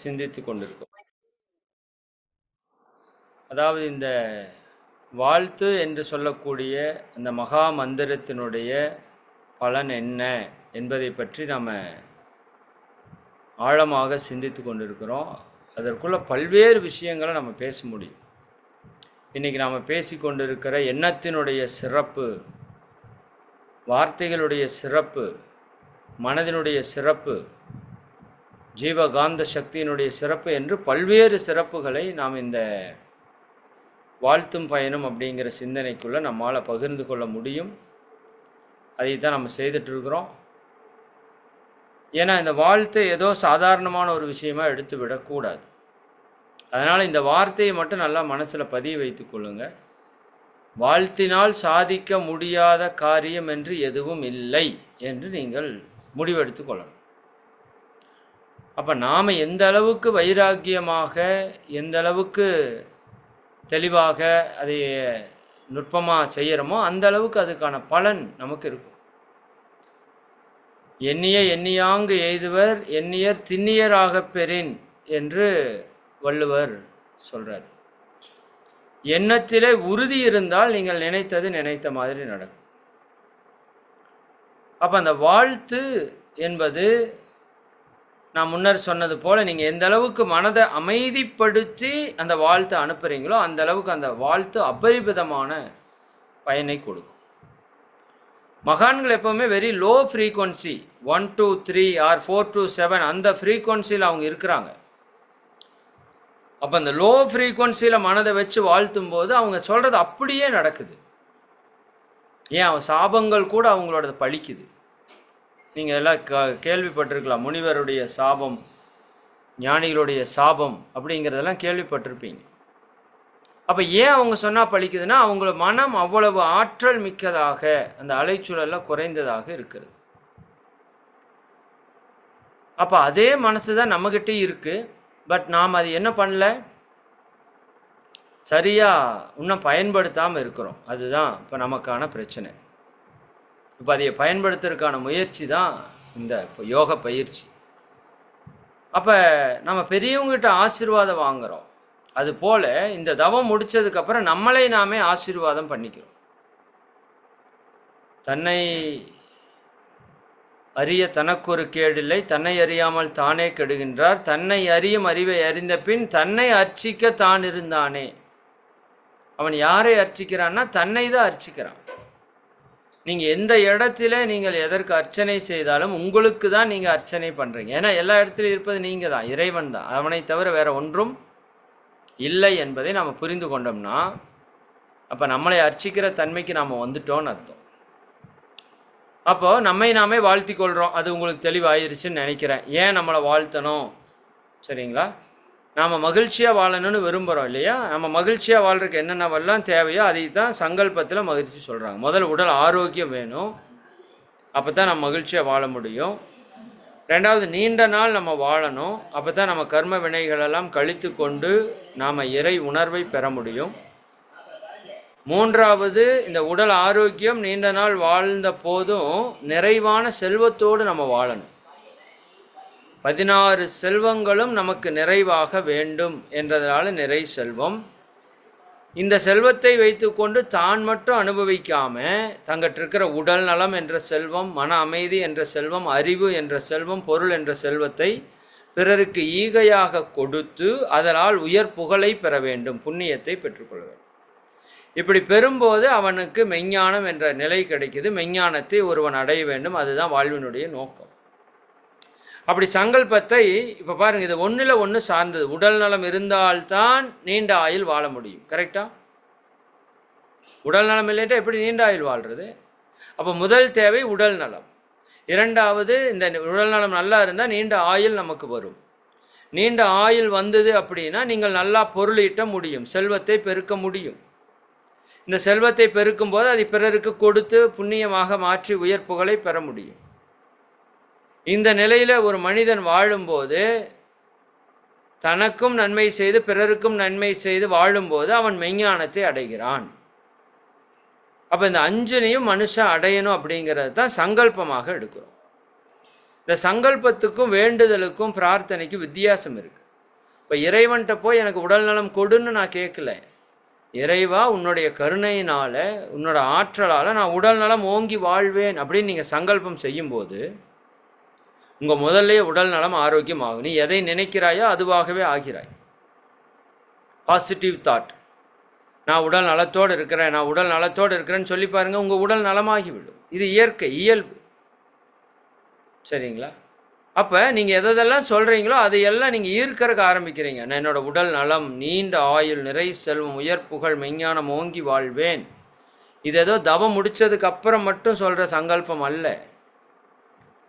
சிந்தித்து கொண்டிருக்கோம். அதாவது இந்த வாழ்த்து என்று சொல்லக்கூடிய அந்த மகா மந்திரத்தினுடைய பலன் என்ன என்பதை பற்றி நாம் ஆழமாக சிந்தித்து கொண்டிருக்கிறோம். அதற்குள்ள பல்வேறு விஷயங்களை நம்ம பேச முடியும். இன்றைக்கி நாம் பேசி கொண்டிருக்கிற எண்ணத்தினுடைய சிறப்பு, வார்த்தைகளுடைய சிறப்பு, மனதினுடைய சிறப்பு, ஜீவகாந்த சக்தியினுடைய சிறப்பு என்று பல்வேறு சிறப்புகளை நாம் இந்த வாழ்த்தும் பயணம் அப்படிங்கிற சிந்தனைக்குள்ளே நம்மால் பகிர்ந்து கொள்ள முடியும். அதை தான் நம்ம செய்துட்ருக்கிறோம். ஏன்னா இந்த வாழ்த்தை ஏதோ சாதாரணமான ஒரு விஷயமாக எடுத்து விடக்கூடாது. அதனால் இந்த வார்த்தையை மட்டும் நல்லா மனசில் பதிய வைத்து கொள்ளுங்கள். வாழ்த்தினால் சாதிக்க முடியாத காரியம் என்று எதுவும் இல்லை என்று நீங்கள் முடிவெடுத்து கொள்ளணும். அப்போ நாம் எந்த அளவுக்கு வைராக்கியமாக, எந்த அளவுக்கு தெளிவாக அதை நுட்பமாக செய்கிறோமோ அந்த அளவுக்கு அதுக்கான பலன் நமக்கு இருக்கும். எண்ணிய எண்ணியாங்கு எய்துவர் எண்ணியர் திண்ணியராக பெறின் என்று வள்ளுவர் சொல்கிறார். எண்ணத்திலே உறுதி இருந்தால் நீங்கள் நினைத்தது நினைத்த மாதிரி நடக்கும். அப்போ அந்த வாழ்த்து என்பது நான் முன்னர் சொன்னது போல் நீங்கள் எந்த அளவுக்கு மனதை அமைதிப்படுத்தி அந்த வாழ்த்தை அனுப்புகிறீங்களோ அந்த அளவுக்கு அந்த வாழ்த்து அபரிமிதமான பயனை கொடுக்கும். மகான்கள் எப்போவுமே very low frequency 1 to 3 or 4 to 7 அந்த ஃப்ரீக்வன்சியில் அவங்க இருக்கிறாங்க. அப்போ அந்த லோ ஃப்ரீக்வன்சியில் மனதை வச்சு வாழ்த்தும் போது அவங்க சொல்கிறது அப்படியே நடக்குது. ஏன் அவன் சாபங்கள் கூட அவங்களோட பழிக்குது. நீங்கள் எல்லாம் கேள்விப்பட்டிருக்கலாம். முனிவருடைய சாபம், ஞானிகளுடைய சாபம் அப்படிங்கிறதெல்லாம் கேள்விப்பட்டிருப்பீங்க. அப்போ ஏன் அவங்க சொன்னால் பழிக்குதுன்னா அவங்கள மனம் அவ்வளவு ஆற்றல் மிக்கதாக, அந்த அலைச்சூழலில் குறைந்ததாக இருக்கிறது. அப்போ அதே மனசு தான் நம்மகிட்டே இருக்குது. பட் நாம் அது என்ன பண்ணல, சரியாக இன்னும் பயன்படுத்தாமல் இருக்கிறோம். அதுதான் இப்போ நமக்கான பிரச்சனை. இப்போ அதை பயன்படுத்துறதுக்கான முயற்சி தான் இந்த யோக பயிற்சி. அப்போ நம்ம பெரியவங்ககிட்ட ஆசீர்வாதம் வாங்குகிறோம். அதுபோல் இந்த தவம் முடித்ததுக்கப்புறம் நம்மளை நாமே ஆசீர்வாதம் பண்ணிக்கிறோம். தன்னை அறிய தனக்கொரு கேடில்லை, தன்னை அறியாமல் தானே கெடுகின்றார், தன்னை அறியும் அறிவை அறிந்த பின் தன்னை அர்ச்சிக்க தான் இருந்தானே. அவன் யாரை அர்ச்சிக்கிறான்னா தன்னை தான் அர்ச்சிக்கிறான். நீங்கள் எந்த இடத்துல நீங்கள் எதற்கு அர்ச்சனை செய்தாலும் உங்களுக்கு தான் நீங்கள் அர்ச்சனை பண்ணுறீங்க. ஏன்னா எல்லா இடத்துலையும் இருப்பது நீங்கள் தான், இறைவன் தான். அவனை தவிர வேறு ஒன்றும் இல்லை என்பதை நாம் புரிந்து கொண்டோம்னா அப்போ நம்மளை அர்ச்சிக்கிற தன்மைக்கு நாம் வந்துட்டோன்னு அர்த்தம். அப்போது நம்மை நாமே வாழ்த்தி கொள்கிறோம். அது உங்களுக்கு தெளிவாயிருச்சுன்னு நினைக்கிறேன். ஏன் நம்மளை வாழ்த்தணும்? சரிங்களா? நாம் மகிழ்ச்சியாக வாழணும்னு விரும்புகிறோம் இல்லையா? நம்ம மகிழ்ச்சியாக வாழ்கிறதுக்கு என்னென்னவெல்லாம் தேவையோ அதை தான் சங்கல்பத்தில் மகிழ்ச்சி சொல்கிறாங்க. முதல் உடல் ஆரோக்கியம் வேணும், அப்போ தான் நம்ம மகிழ்ச்சியாக வாழ முடியும். ரெண்டாவது, நீண்ட நாள் நம்ம வாழணும், அப்போ தான் நம்ம கர்ம வினைகளெல்லாம் கழித்து கொண்டு நாம் இறை உணர்வை பெற முடியும். மூன்றாவது, இந்த உடல் ஆரோக்கியம், நீண்ட நாள் வாழ்ந்த போதும் நிறைவான செல்வத்தோடு நம்ம வாழணும். 16 செல்வங்களும் நமக்கு நிறைவாக வேண்டும் என்றதால நிறை செல்வம். இந்த செல்வத்தை வைத்துக்கொண்டு தான் மட்டும் அனுபவிக்காமல் தங்கிட்ட இருக்கிற உடல் நலம் என்ற செல்வம், மன அமைதி என்ற செல்வம், அறிவு என்ற செல்வம், பொருள் என்ற செல்வத்தை பிறருக்கு ஈகையாக கொடுத்து அதனால் உயர் புகழை பெற வேண்டும், புண்ணியத்தை பெற்றுக்கொள்ள வேண்டும். இப்படி பெறும்போது அவனுக்கு மெஞ்ஞானம் என்ற நிலை கிடைக்குது. மெஞ்ஞானத்தை ஒருவன் அடைய வேண்டும், அதுதான் வாழ்வினுடைய நோக்கம். அப்படி சங்கல்பத்தை இப்போ பாருங்கள், இது ஒன்றில் ஒன்று சார்ந்தது. உடல் நலம் இருந்தால்தான் நீண்ட ஆயுள் வாழ முடியும். கரெக்டாக? உடல் நலம் இல்லைன்னா எப்படி நீண்ட ஆயுள் வாழ்கிறது? அப்போ முதல் தேவை உடல் நலம். இரண்டாவது, இந்த உடல் நலம் நல்லா இருந்தால் நீண்ட ஆயுள் நமக்கு வரும். நீண்ட ஆயுள் வந்தது அப்படின்னா நீங்கள் நல்லா பொருளீட்ட முடியும், செல்வத்தை பெருக்க முடியும். இந்த செல்வத்தை பெருக்கும் போது அதை பிறருக்கு கொடுத்து புண்ணியமாக மாற்றி உயர் புகழை பெற முடியும். இந்த நிலையில் ஒரு மனிதன் வாழும்போது, தனக்கும் நன்மை செய்து பிறருக்கும் நன்மை செய்து வாழும்போது அவன் மெஞ்ஞானத்தை அடைகிறான். அப்போ இந்த அஞ்சனையும் மனுஷன் அடையணும் அப்படிங்கிறது தான் சங்கல்பமாக எடுக்கிறோம். இந்த சங்கல்பத்துக்கும் வேண்டுதலுக்கும் பிரார்த்தனைக்கும் வித்தியாசம் இருக்குது. இப்போ இறைவன்கிட்ட போய் எனக்கு உடல் நலம் கொடுன்னு நான் கேட்கல. இறைவா உன்னுடைய கருணையினால், உன்னோட ஆற்றலால் நான் உடல் நலம் ஓங்கி வாழ்வேன் அப்படின்னு நீங்கள் சங்கல்பம் செய்யும்போது உங்கள் முதல்லையே உடல் நலம் ஆரோக்கியம் ஆகும். நீ எதை நினைக்கிறாயோ அதுவாகவே ஆகிறாய். Positive thought. நான் உடல் நலத்தோடு இருக்கிறேன், நான் உடல் நலத்தோடு இருக்கிறேன்னு சொல்லி பாருங்கள், உங்கள் உடல் நலமாகிவிடும். இது இயற்கை, இயல்பு. சரிங்களா? அப்போ நீங்கள் எதெல்லாம் சொல்கிறீங்களோ அதையெல்லாம் நீங்கள் ஈர்க்கறக்க ஆரம்பிக்கிறீங்க. நான் என்னோடய உடல் நலம், நீண்ட ஆயுள், நிறை செல்வம், உயர் புகழ், மெஞ்ஞானம் ஓங்கி வாழ்வேன். இது ஏதோ தவம் முடித்ததுக்கு அப்புறம் மட்டும் சொல்கிற சங்கல்பம் அல்ல.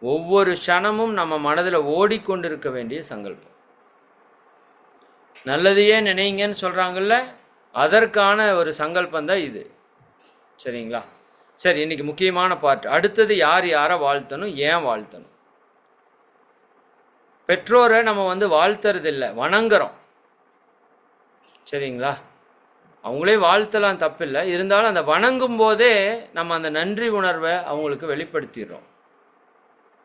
ஒவ்வொரு க்ஷணமும் நம்ம மனதில் ஓடிக்கொண்டிருக்க வேண்டிய சங்கல்பம். நல்லதையே நினைங்கன்னு சொல்கிறாங்கல்ல, அதற்கான ஒரு சங்கல்பம் தான் இது. சரிங்களா? சரி, இன்றைக்கி முக்கியமான பார்ட். அடுத்தது யார் யாரை வாழ்த்தணும், ஏன் வாழ்த்தணும்? பெற்றோரை நம்ம வாழ்த்துறதில்லை, வணங்குறோம். சரிங்களா? அவங்களே வாழ்த்தலாம், தப்பில்லை. இருந்தாலும் அந்த வணங்கும் போதே நம்ம அந்த நன்றி உணர்வை அவங்களுக்கு வெளிப்படுத்திடுறோம்.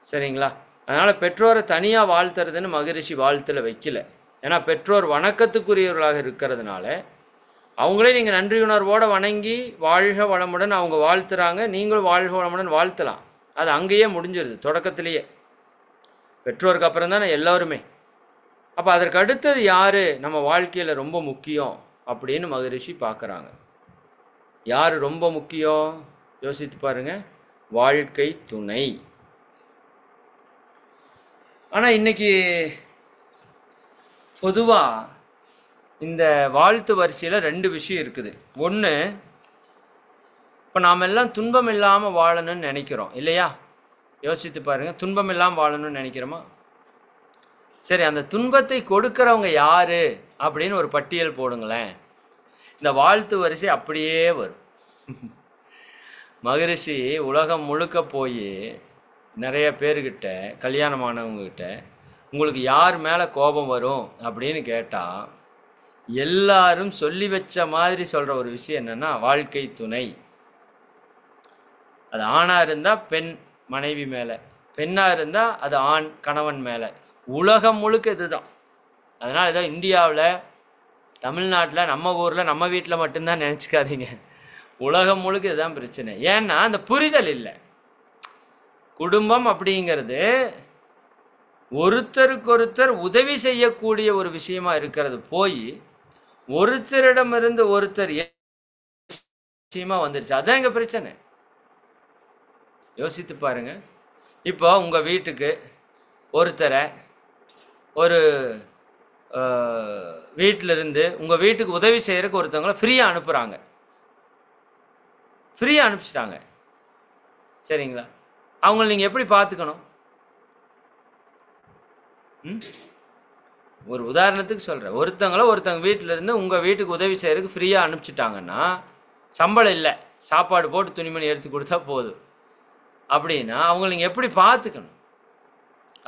சரிங்களா? அதனால் பெற்றோரை தனியாக வாழ்த்துறதுன்னு மகரிஷி வாழ்த்தில் வைக்கல. ஏன்னா பெற்றோர் வணக்கத்துக்குரியவர்களாக இருக்கிறதுனால அவங்களே நீங்கள் நன்றி உணர்வோடு வணங்கி வாழ்க வளமுடன் அவங்க வாழ்த்துறாங்க, நீங்களும் வாழ்க வளமுடன் வாழ்த்தலாம். அது அங்கேயே முடிஞ்சிருது, தொடக்கத்திலேயே. பெற்றோருக்கு அப்புறம் தானே எல்லோருமே. அப்போ அதற்கு அடுத்தது யார் நம்ம வாழ்க்கையில் ரொம்ப முக்கியம் அப்படின்னு மகரிஷி பார்க்குறாங்க. யார் ரொம்ப முக்கியம் யோசித்து பாருங்கள். வாழ்க்கை துணை. ஆனால் இன்றைக்கி பொதுவாக இந்த வாழ்த்து வரிசையில் 2 விஷயம் இருக்குது. ஒன்று, இப்போ நாம் எல்லாம் துன்பம் இல்லாமல் வாழணும்னு நினைக்கிறோம் இல்லையா? யோசித்து பாருங்கள், துன்பம் இல்லாமல் வாழணும்னு நினைக்கிறோமா? சரி, அந்த துன்பத்தை கொடுக்குறவங்க யார் அப்படின்னு ஒரு பட்டியல் போடுங்களேன். இந்த வாழ்த்து வரிசை அப்படியே வரும். மகரிஷி உலகம் முழுக்க போய் நிறைய பேர்கிட்ட, கல்யாணமானவங்ககிட்ட, உங்களுக்கு யார் மேலே கோபம் வரும் அப்படின்னு கேட்டால் எல்லாரும் சொல்லி வச்ச மாதிரி சொல்கிற ஒரு விஷயம் என்னென்னா வாழ்க்கை துணை. அது ஆணாக இருந்தால் பெண் மனைவி மேலே, பெண்ணாக இருந்தால் அது ஆண் கணவன் மேலே. உலகம் முழுக்க இதுதான். அதனால் ஏதோ இந்தியாவில், தமிழ்நாட்டில், நம்ம ஊரில், நம்ம வீட்டில் மட்டும்தான் நினச்சிக்காதீங்க. உலகம் முழுக்க இதுதான் பிரச்சனை. ஏன்னா அந்த புரிதல் இல்லை. குடும்பம் அப்படிங்கிறது ஒருத்தருக்கொருத்தர் உதவி செய்யக்கூடிய ஒரு விஷயமா இருக்கிறது போய் ஒருத்தரிடமிருந்து ஒருத்தர் விஷயமா வந்துருச்சு. அதான் எங்கள் பிரச்சனை. யோசித்து பாருங்க. இப்போ உங்கள் வீட்டுக்கு ஒருத்தரை ஒரு வீட்டிலிருந்து உங்கள் வீட்டுக்கு உதவி செய்கிறதுக்கு ஒருத்தவங்கள ஃப்ரீயாக அனுப்புகிறாங்க. ஃப்ரீயாக அனுப்பிச்சிட்டாங்க. சரிங்களா? அவங்கள நீங்கள் எப்படி பார்த்துக்கணும்? ஒரு உதாரணத்துக்கு சொல்கிறேன். ஒருத்தவங்க வீட்டிலேருந்து உங்கள் வீட்டுக்கு உதவி செய்கிறதுக்கு ஃப்ரீயாக அனுப்பிச்சிட்டாங்கன்னா, சம்பளம் இல்லை, சாப்பாடு போட்டு துணிமணி எடுத்து கொடுத்தா போதும் அப்படின்னா அவங்கள நீங்கள் எப்படி பார்த்துக்கணும்?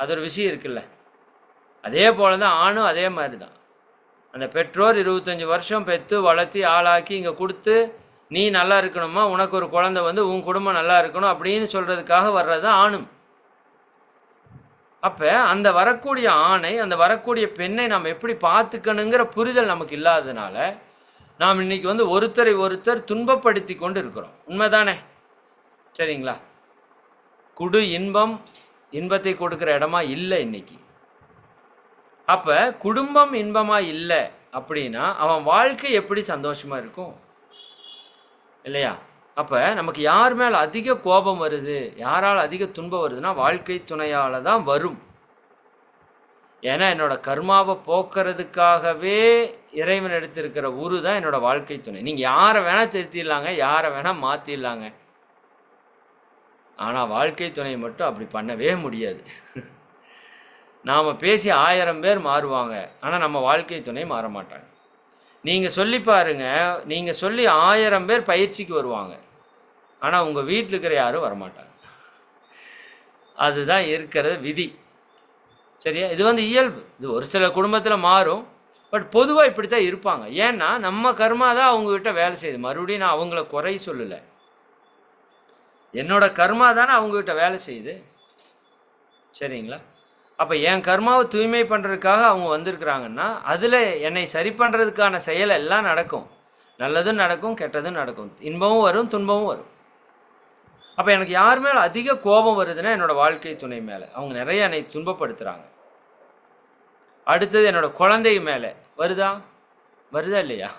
அது ஒரு விஷயம் இருக்குல்ல. அதே போல தான் ஆணும் அதே மாதிரி தான். அந்த பெற்றோர் 25 வருஷம் பெற்று வளர்த்தி ஆளாக்கி இங்கே கொடுத்து, நீ நல்லா இருக்கணுமா, உனக்கு ஒரு குழந்தை உன் குடும்பம் நல்லா இருக்கணும் அப்படின்னு சொல்கிறதுக்காக வர்றது தான் ஆணும். அப்போ அந்த வரக்கூடிய ஆணை, அந்த வரக்கூடிய பெண்ணை நாம் எப்படி பார்த்துக்கணுங்கிற புரிதல் நமக்கு இல்லாததுனால நாம் இன்றைக்கி ஒருத்தரை ஒருத்தர் துன்பப்படுத்தி கொண்டு இருக்கிறோம். உண்மைதானே? சரிங்களா? குடு இன்பம், இன்பத்தை கொடுக்குற இடமா இல்லை இன்னைக்கு. அப்போ குடும்பம் இன்பமாக இல்லை அப்படின்னா அவன் வாழ்க்கை எப்படி சந்தோஷமாக இருக்கும் இல்லையா? அப்போ நமக்கு யார் மேலே அதிக கோபம் வருது, யாரால் அதிக துன்பம் வருதுன்னா வாழ்க்கை துணையால் தான் வரும். ஏன்னா என்னோட கர்மாவை போக்குறதுக்காகவே இறைவன் எடுத்திருக்கிற உரு தான் என்னோட வாழ்க்கை துணை. நீங்கள் யாரை வேணால் திருத்திடலாங்க, யாரை வேணால் மாற்றிடலாங்க. ஆனால் வாழ்க்கை துணை மட்டும் அப்படி பண்ணவே முடியாது. நாம் பேசி 1000 பேர் மாறுவாங்க, ஆனால் நம்ம வாழ்க்கை துணை மாற மாட்டாங்க. நீங்கள் சொல்லி பாருங்கள், நீங்கள் சொல்லி 1000 பேர் பயிற்சிக்கு வருவாங்க, ஆனால் உங்கள் வீட்டில் இருக்கிற யாரும் வரமாட்டாங்க. அதுதான் இருக்கிறது விதி. சரியா? இது இயல்பு. இது ஒரு சில குடும்பத்தில் மாறும், பட் பொதுவாக இப்படி தான் இருப்பாங்க. ஏன்னா நம்ம கர்மா தான் அவங்கக்கிட்ட வேலை செய்யுது. மறுபடியும் நான் அவங்கள குறை சொல்லலை, என்னோட கர்மா தானே அவங்கக்கிட்ட வேலை செய்யுது. சரிங்களா? அப்போ என் கர்மாவை தூய்மை பண்ணுறதுக்காக அவங்க வந்திருக்கிறாங்கன்னா அதில் என்னை சரி பண்ணுறதுக்கான செயல் எல்லாம் நடக்கும். நல்லதும் நடக்கும், கெட்டதும் நடக்கும், இன்பமும் வரும், துன்பமும் வரும். அப்போ எனக்கு யார் மேலே அதிக கோபம் வருதுன்னா என்னோடய வாழ்க்கை துணை மேலே. அவங்க நிறைய என்னை துன்பப்படுத்துகிறாங்க. அடுத்தது என்னோடய குழந்தை மேலே வருதா இல்லையா?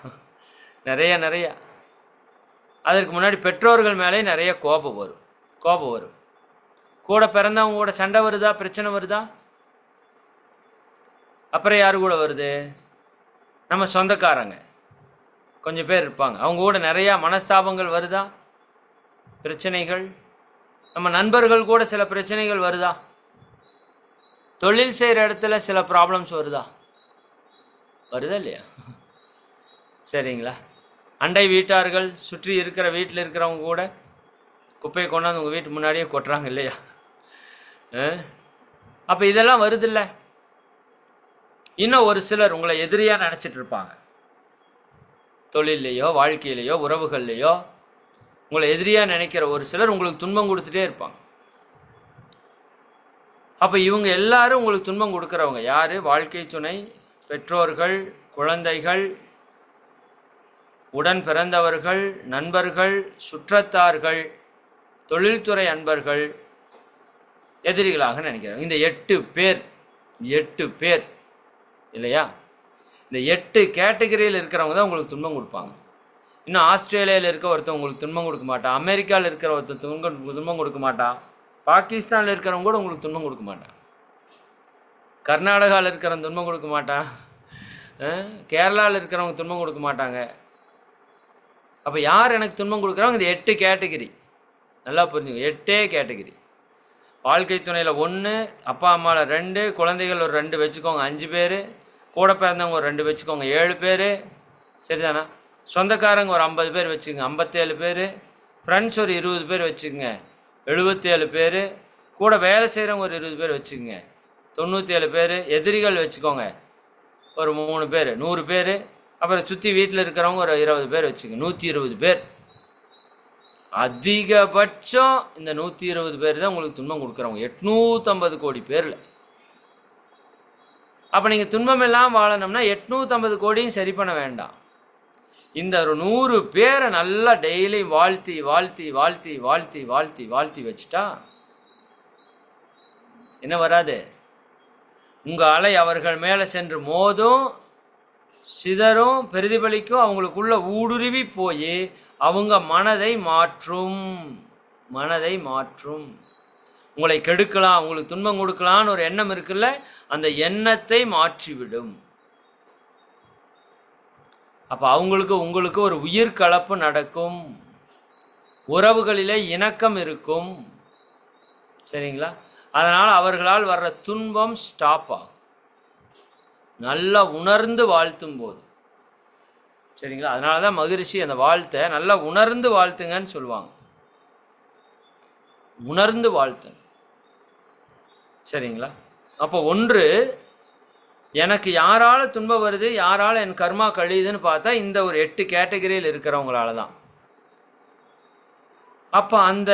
நிறைய. அதற்கு முன்னாடி பெற்றோர்கள் மேலே நிறைய கோபம் வரும். கூட பிறந்தவங்க கூட சண்டை வருதா, பிரச்சனை வருதா? அப்புறம் யாரு கூட வருது? நம்ம சொந்தக்காரங்க கொஞ்சம் பேர் இருப்பாங்க, அவங்க கூட நிறையா மனஸ்தாபங்கள் வருதா, பிரச்சனைகள். நம்ம நண்பர்கள் கூட சில பிரச்சனைகள் வருதா? தொழில் செய்கிற இடத்துல சில ப்ராப்ளம்ஸ் வருதா இல்லையா? சரிங்களா? அண்டை வீட்டார்கள், சுற்றி இருக்கிற வீட்டில் இருக்கிறவங்க கூட குப்பையை கொண்டாந்து உங்கள் வீட்டு முன்னாடியே கொட்டுறாங்க இல்லையா? அப்போ இதெல்லாம் வருதில்ல. இன்னும் ஒரு சிலர் உங்களை எதிரியாக நினச்சிட்டு இருப்பாங்க. தொழிலையோ வாழ்க்கையிலையோ உறவுகள்லையோ உங்களை எதிரியாக நினைக்கிற ஒரு சிலர் உங்களுக்கு துன்பம் கொடுத்துட்டே இருப்பாங்க. அப்போ இவங்க எல்லாரும் உங்களுக்கு துன்பம் கொடுக்குறவங்க யார்? வாழ்க்கை துணை, பெற்றோர்கள், குழந்தைகள், உடன் பிறந்தவர்கள், நண்பர்கள், சுற்றத்தார்கள், தொழில்துறை அன்பர்கள், எதிரிகளாக நினைக்கிறாங்க. இந்த 8 பேர் இல்லையா? இந்த 8 கேட்டகரியில் இருக்கிறவங்க தான் உங்களுக்கு துன்பம் கொடுப்பாங்க. இன்னும் ஆஸ்திரேலியாவில் இருக்க ஒருத்தர் உங்களுக்கு துன்பம் கொடுக்க மாட்டான், அமெரிக்காவில் இருக்கிற ஒருத்தர் துன்பம் கொடுக்க மாட்டான், பாகிஸ்தானில் இருக்கிறவங்க கூட உங்களுக்கு துன்பம் கொடுக்க மாட்டான், கர்நாடகாவில் இருக்கிறவங்க துன்பம் கொடுக்க மாட்டான், கேரளாவில் இருக்கிறவங்க துன்பம் கொடுக்க மாட்டாங்க. அப்போ யார் எனக்கு துன்பம் கொடுக்குறவங்க? இந்த 8 கேட்டகிரி. நல்லா புரிஞ்சுங்க, 8 கேட்டகிரி. வாழ்க்கை துணையில் 1, அப்பா அம்மாவில் 2, குழந்தைகள் ஒரு 2 வச்சுக்கோங்க, 5 பேர், கூட பிறந்தவங்க ஒரு 2 வச்சுக்கோங்க, 7 பேர், சரிதானா? சொந்தக்காரங்க ஒரு 50 பேர் வச்சுக்கோங்க, 57 பேர், ஃப்ரெண்ட்ஸ் ஒரு 20 பேர் வச்சுக்கோங்க, 77 பேர், கூட வேலை செய்கிறவங்க ஒரு 20 பேர் வச்சுக்கோங்க, 97 பேர், எதிரிகள் வச்சுக்கோங்க ஒரு 3 பேர், 100 பேர், அப்புறம் சுற்றி வீட்டில் இருக்கிறவங்க ஒரு 20 பேர் வச்சுக்கோங்க, 120 பேர். அதிகபட்சம் இந்த 120 பேர் தான் உங்களுக்கு துன்பம் கொடுக்குறவங்க 850 கோடி பேரில். அப்போ நீங்கள் துன்பம் எல்லாம் வாழணும்னா 850 கோடியும் சரி பண்ண வேண்டாம். இந்த ஒரு 100 பேரை நல்லா டெய்லி வாழ்த்தி வாழ்த்தி வாழ்த்தி வாழ்த்தி வாழ்த்தி வாழ்த்தி வச்சுட்டா என்ன வராது? உங்கள் அலை அவர்கள் மேலே சென்று மோதும், சிதறும், பிரதிபலிக்கும், அவங்களுக்குள்ள ஊடுருவி போய் அவங்க மனதை மாற்றும். உங்களை கெடுக்கலாம், உங்களுக்கு துன்பம் கொடுக்கலான்னு ஒரு எண்ணம் இருக்குல்ல, அந்த எண்ணத்தை மாற்றிவிடும். அப்போ அவங்களுக்கு உங்களுக்கு ஒரு உயிர் கலப்பு நடக்கும், உறவுகளிலே இணக்கம் இருக்கும், சரிங்களா? அதனால் அவர்களால் வர்ற துன்பம் ஸ்டாப் ஆகும், நல்லா உணர்ந்து வாழ்த்தும் போது, சரிங்களா? அதனால தான் மகரிஷி அந்த வாழ்த்தை நல்லா உணர்ந்து வாழ்த்துங்கன்னு சொல்லுவாங்க. உணர்ந்து வாழ்த்துங்க, சரிங்களா? அப்போ ஒன்று, எனக்கு யாரால் துன்பம் வருது, யாரால் என் கர்மா கழியுதுன்னு பார்த்தா இந்த ஒரு 8 கேட்டகரியில் இருக்கிறவங்களால தான். அப்போ அந்த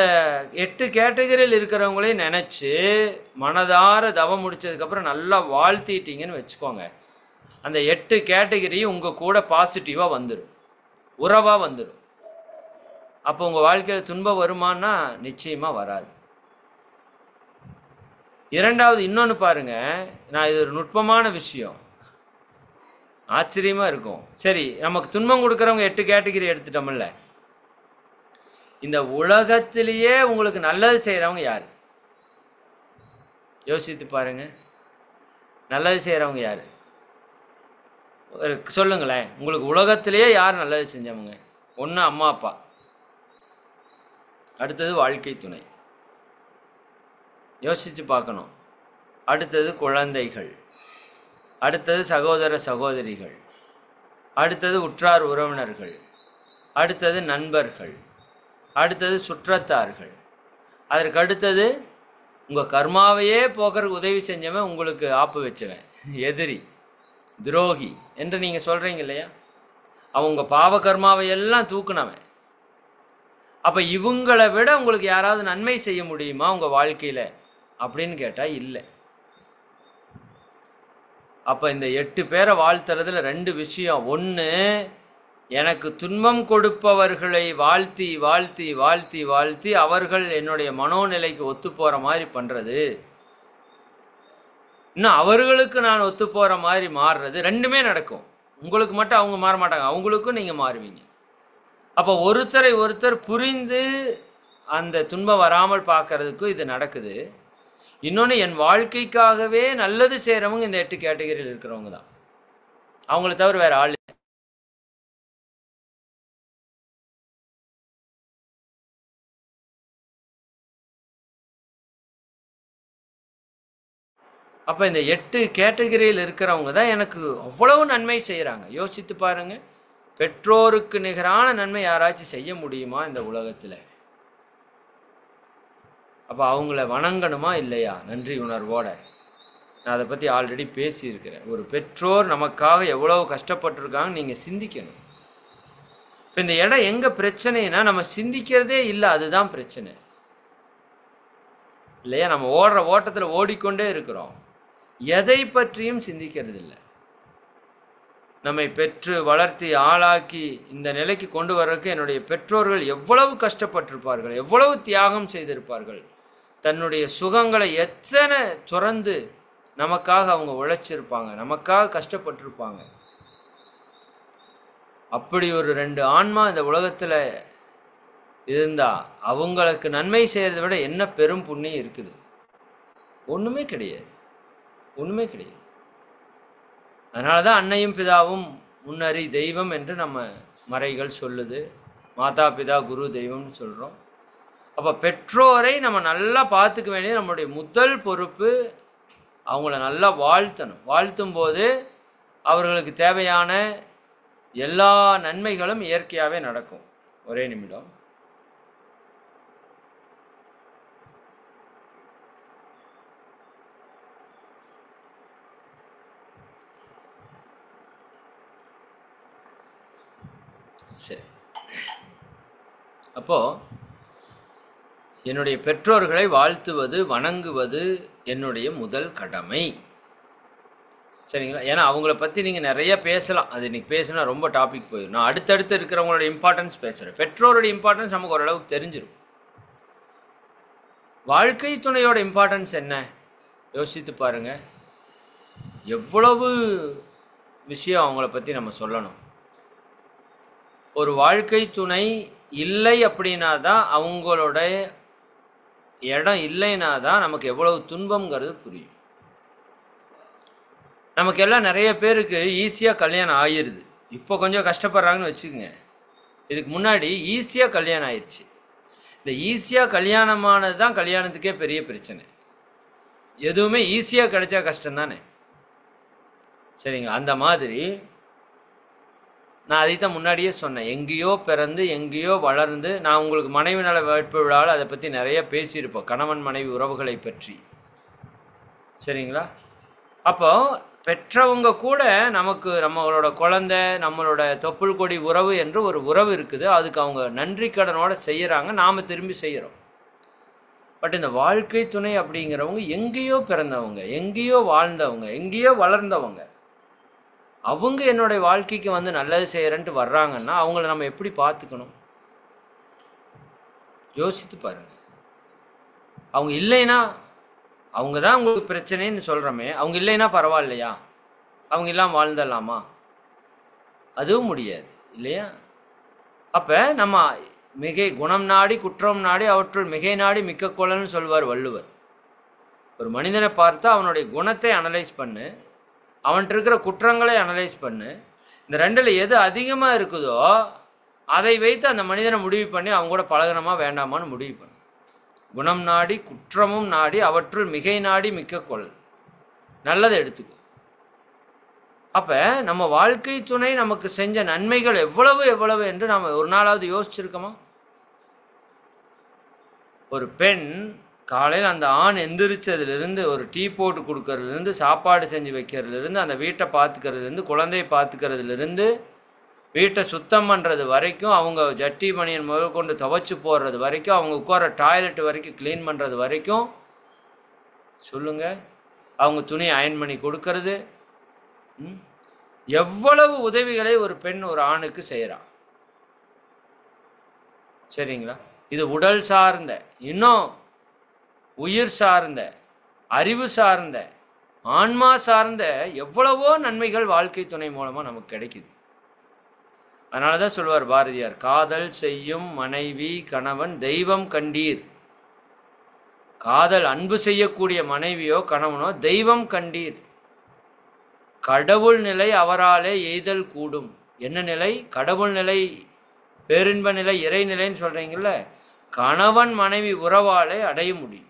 8 கேட்டகரியில் இருக்கிறவங்களையும் நினச்சி மனதார தவம் முடித்ததுக்கப்புறம் நல்லா வாழ்த்திட்டீங்கன்னு வச்சுக்கோங்க, அந்த 8 கேட்டகரி உங்கள் கூட பாசிட்டிவாக வந்துடும், உறவாக வந்துடும். அப்போ உங்கள் வாழ்க்கையில் துன்பம் வருமானா நிச்சயமாக வராது. இரண்டாவது இன்னொன்று பாருங்கள், நான் இது ஒரு நுட்பமான விஷயம், ஆச்சரியமாக இருக்கும். சரி, நமக்கு துன்பம் கொடுக்குறவங்க 8 கேட்டகரி எடுத்துட்டோம்ல, இந்த உலகத்திலேயே உங்களுக்கு நல்லது செய்கிறவங்க யார்? யோசித்து பாருங்க, நல்லது செய்கிறவங்க யார் சொல்லுங்களேன். உங்களுக்கு உலகத்திலேயே யார் நல்லது செஞ்சவங்க? ஒன்று அம்மா அப்பா, அடுத்தது வாழ்க்கை துணை, யோசித்து பார்க்கணும். அடுத்தது குழந்தைகள், அடுத்தது சகோதர சகோதரிகள், அடுத்தது உற்றார் உறவினர்கள், அடுத்தது நண்பர்கள், அடுத்தது சுற்றத்தார்கள், அதற்கு அடுத்தது உங்கள் கர்மாவையே போக்குறதுக்கு உதவி செஞ்சவன், உங்களுக்கு ஆப்பு வச்சவன், எதிரி, துரோகி என்று நீங்கள் சொல்கிறீங்க இல்லையா, அவங்க பாவ கர்மாவை எல்லாம் தூக்குனவன். அப்போ இவங்களை விட உங்களுக்கு யாராவது நன்மை செய்ய முடியுமா உங்கள் வாழ்க்கையில்? அப்படின்னு கேட்டால் இல்லை. அப்போ இந்த 8 பேரை வாழ்த்துறதுல 2 விஷயம். ஒன்று, எனக்கு துன்பம் கொடுப்பவர்களை வாழ்த்தி வாழ்த்தி வாழ்த்தி வாழ்த்தி அவர்கள் என்னுடைய மனோநிலைக்கு ஒத்து போகிற மாதிரி பண்ணுறது, இன்னும் அவர்களுக்கு நான் ஒத்து போகிற மாதிரி மாறுறது. 2மே நடக்கும். உங்களுக்கு மட்டும் அவங்க மாற மாட்டாங்க, அவங்களுக்கும் நீங்கள் மாறுவீங்க. அப்போ ஒருத்தரை ஒருத்தர் புரிந்து அந்த துன்பம் வராமல் பார்க்கறதுக்கும் இது நடக்குது. இன்னொன்று, என் வாழ்க்கைக்காகவே நல்லது செய்கிறவங்க இந்த 8 கேட்டகரியில் இருக்கிறவங்க தான். அவங்கள தவிர வேறு ஆள். அப்போ இந்த 8 கேட்டகரியில் இருக்கிறவங்க தான் எனக்கு அவ்வளவு நன்மை செய்கிறாங்க. யோசித்து பாருங்க, பெற்றோருக்கு நிகரான நன்மை யாராச்சும் செய்ய முடியுமா இந்த உலகத்தில்? அப்போ அவங்கள வணங்கணுமா இல்லையா நன்றி உணர்வோட? நான் அதை பற்றி ஆல்ரெடி பேசியிருக்கிறேன். ஒரு பெற்றோர் நமக்காக எவ்வளவு கஷ்டப்பட்டுருக்காங்க நீங்கள் சிந்திக்கணும். இப்போ இந்த இடம் எங்கே பிரச்சனைனா, நம்ம சிந்திக்கிறதே இல்லை, அதுதான் பிரச்சனை இல்லையா? நம்ம ஓடுற ஓட்டத்தில் ஓடிக்கொண்டே இருக்கிறோம், எதை பற்றியும் சிந்திக்கிறது இல்லை. நம்மை பெற்று வளர்த்தி ஆளாக்கி இந்த நிலைக்கு கொண்டு வர்றதுக்கு என்னுடைய பெற்றோர்கள் எவ்வளவு கஷ்டப்பட்டிருப்பார்கள், எவ்வளவு தியாகம் செய்திருப்பார்கள், தன்னுடைய சுகங்களை எத்தனை துறந்து நமக்காக அவங்க உழைச்சிருப்பாங்க, நமக்காக கஷ்டப்பட்டிருப்பாங்க. அப்படி ஒரு 2 ஆன்மா இந்த உலகத்தில் இருந்தா அவங்களுக்கு நன்மை செய்கிறத விட என்ன பெரும் புண்ணியம் இருக்குது? ஒன்றுமே கிடையாது, ஒன்றுமே கிடையாது. அதனால தான் அன்னையும் பிதாவும் முன்னறி தெய்வம் என்று நம்ம மறைகள் சொல்லுது. மாதா பிதா குரு தெய்வம்னு சொல்கிறோம். அப்போ பெற்றோரை நம்ம நல்லா பார்த்துக்க வேண்டியது நம்மளுடைய முதல் பொறுப்பு. அவங்கள நல்லா வாழ்த்தணும். வாழ்த்தும் போது அவர்களுக்கு தேவையான எல்லா நன்மைகளும் இயற்கையாகவே நடக்கும். ஒரே நிமிடம். சரி, அப்போது என்னுடைய பெற்றோர்களை வாழ்த்துவது வணங்குவது என்னுடைய முதல் கடமை. சரிங்களா? ஏன்னா அவங்கள பற்றி நீங்கள் நிறைய பேசலாம், அது இன்றைக்கி பேசினா ரொம்ப டாபிக் போயிடும். நான் அடுத்தடுத்து இருக்கிறவங்களோட இம்பார்ட்டன்ஸ் பேசுகிறேன். பெற்றோருடைய இம்பார்ட்டன்ஸ் நமக்கு ஓரளவுக்கு தெரிஞ்சிடும். வாழ்க்கை துணையோட இம்பார்ட்டன்ஸ் என்ன யோசித்து பாருங்கள். எவ்வளவு விஷயம் அவங்கள பற்றி நம்ம சொல்லணும். ஒரு வாழ்க்கை துணை இல்லை அப்படின்னா தான், அவங்களோட இடம் இல்லைன்னா தான் நமக்கு எவ்வளவு துன்பங்கிறது புரியும். நமக்கு எல்லாம் நிறைய பேருக்கு ஈஸியாக கல்யாணம் ஆயிடுது. இப்போ கொஞ்சம் கஷ்டப்படுறாங்கன்னு வச்சுக்கோங்க. இதுக்கு முன்னாடி ஈஸியாக கல்யாணம் ஆயிடுச்சு. இந்த ஈஸியாக கல்யாணமானது தான் கல்யாணத்துக்கே பெரிய பிரச்சனை. எதுவுமே ஈஸியாக கிடைச்சா கஷ்டம் தானே. சரிங்களா? அந்த மாதிரி நான் அதை தான் முன்னாடியே சொன்னேன். எங்கேயோ பிறந்து எங்கேயோ வளர்ந்து, நான் உங்களுக்கு மனைவி நல வேட்பு விழாவில் அதை பற்றி நிறைய பேசியிருப்போம், கணவன் மனைவி உறவுகளை பற்றி. சரிங்களா? அப்போ பெற்றவங்க கூட நமக்கு நம்மளோட குழந்தை, நம்மளோட தொப்புள் கொடி உறவு என்று ஒரு உறவு இருக்குது. அதுக்கு அவங்க நன்றி கடனோடு செய்கிறாங்க, நாம் திரும்பி செய்கிறோம். பட் இந்த வாழ்க்கை துணை அப்படிங்கிறவங்க எங்கேயோ பிறந்தவங்க, எங்கேயோ வாழ்ந்தவங்க, எங்கேயோ வளர்ந்தவங்க. அவங்க என்னுடைய வாழ்க்கைக்கு வந்து நல்லது செய்கிறேன்ட்டு வர்றாங்கன்னா அவங்கள நம்ம எப்படி பார்த்துக்கணும் யோசித்து பாருங்கள். அவங்க இல்லைன்னா, அவங்க தான் உங்களுக்கு பிரச்சனைன்னு சொல்கிறோமே, அவங்க இல்லைன்னா பரவாயில்லையா? அவங்க இல்லாமல் வாழ்ந்துடலாமா? அதுவும் முடியாது இல்லையா? அப்போ நம்ம மிகை குணம் நாடி குற்றம் நாடி அவற்றுள் மிகை நாடி மிக்க கொள்ளன்னு சொல்வார் வள்ளுவர். ஒரு மனிதனை பார்த்தா அவனுடைய குணத்தை அனலைஸ் பண்ணு, அவன்கிட்ட இருக்கிற குற்றங்களை அனலைஸ் பண்ணு. இந்த 2ல் எது அதிகமாக இருக்குதோ அதை வைத்து அந்த மனிதனை முடிவு பண்ணி அவங்க கூட பழகணுமா வேண்டாமான்னு முடிவு பண்ணு. குணம் நாடி குற்றமும் நாடி அவற்றுள் மிகை நாடி மிக்க கொள், நல்லதை எடுத்துக்கோ. அப்போ நம்ம வாழ்க்கை துணை நமக்கு செஞ்ச நன்மைகள் எவ்வளவு எவ்வளவு என்று நாம் ஒரு நாளாவது யோசிச்சிருக்கோமா? ஒரு பெண் காலையில் அந்த ஆண் எந்திரிச்சதுலேருந்து, ஒரு டீ போட்டு கொடுக்கறதுலேருந்து, சாப்பாடு செஞ்சு வைக்கிறதுலேருந்து, அந்த வீட்டை பார்த்துக்கிறதுலேருந்து, குழந்தையை பார்த்துக்கிறதுலேருந்து, வீட்டை சுத்தம் பண்ணுறது வரைக்கும், அவங்க ஜட்டி மணியன் முதல் கொண்டு துவைச்சி போடுறது வரைக்கும், அவங்க உட்கார டாய்லெட் வரைக்கும் க்ளீன் பண்ணுறது வரைக்கும் சொல்லுங்க. அவங்க துணியை அயன் பண்ணி கொடுக்கறது, எவ்வளவு உதவிகளை ஒரு பெண் ஒரு ஆணுக்கு செய்கிறான். சரிங்களா? இது உடல் சார்ந்த, இன்னும் உயிர் சார்ந்த, அறிவு சார்ந்த, ஆன்மா சார்ந்த எவ்வளவோ நன்மைகள் வாழ்க்கை துணை மூலமாக நமக்கு கிடைக்குது. அதனால தான் சொல்வார் பாரதியார், காதல் செய்யும் மனைவி கணவன் தெய்வம் கண்டீர். காதல் அன்பு செய்யக்கூடிய மனைவியோ கணவனோ தெய்வம் கண்டீர். கடவுள் நிலை அவராலே எய்தல் கூடும். என்ன நிலை? கடவுள் நிலை, பேரின்ப நிலை, இறைநிலைன்னு சொல்கிறீங்கள, கணவன் மனைவி உறவாலே அடைய முடியும்.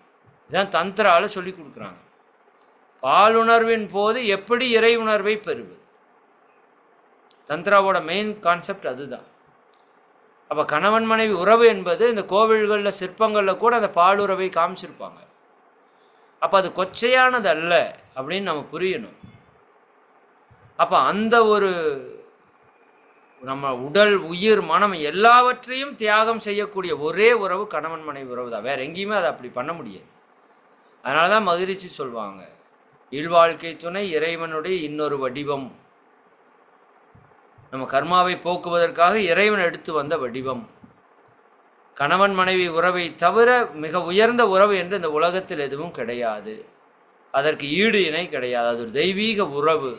இதான் தந்திரால சொல்லி கொடுக்குறாங்க. பாலுணர்வின் போது எப்படி இறை உணர்வை பெறுவது, தந்திராவோட மெயின் கான்செப்ட் அதுதான். அப்போ கணவன் மனைவி உறவு என்பது இந்த கோவில்களில் சிற்பங்களில் கூட அந்த பாலுறவை காமிச்சிருப்பாங்க. அப்போ அது கொச்சையானது அல்ல அப்படின்னு நம்ம புரியணும். அப்போ அந்த ஒரு நம்ம உடல் உயிர் மனம் எல்லாவற்றையும் தியாகம் செய்யக்கூடிய ஒரே உறவு கணவன் மனைவி உறவு தான். வேற எங்கேயுமே அதை அப்படி பண்ண முடியாது. அதனால தான் மகிழ்ச்சி சொல்லுவாங்க, இல்வாழ்க்கை துணை இறைவனுடைய இன்னொரு வடிவம். நம்ம கர்மாவை போக்குவதற்காக இறைவன் எடுத்து வந்த வடிவம். கணவன் மனைவி உறவை தவிர மிக உயர்ந்த உறவு என்று இந்த உலகத்தில் எதுவும் கிடையாது. அதற்கு ஈடு இணை கிடையாது. அது ஒரு தெய்வீக உறவு.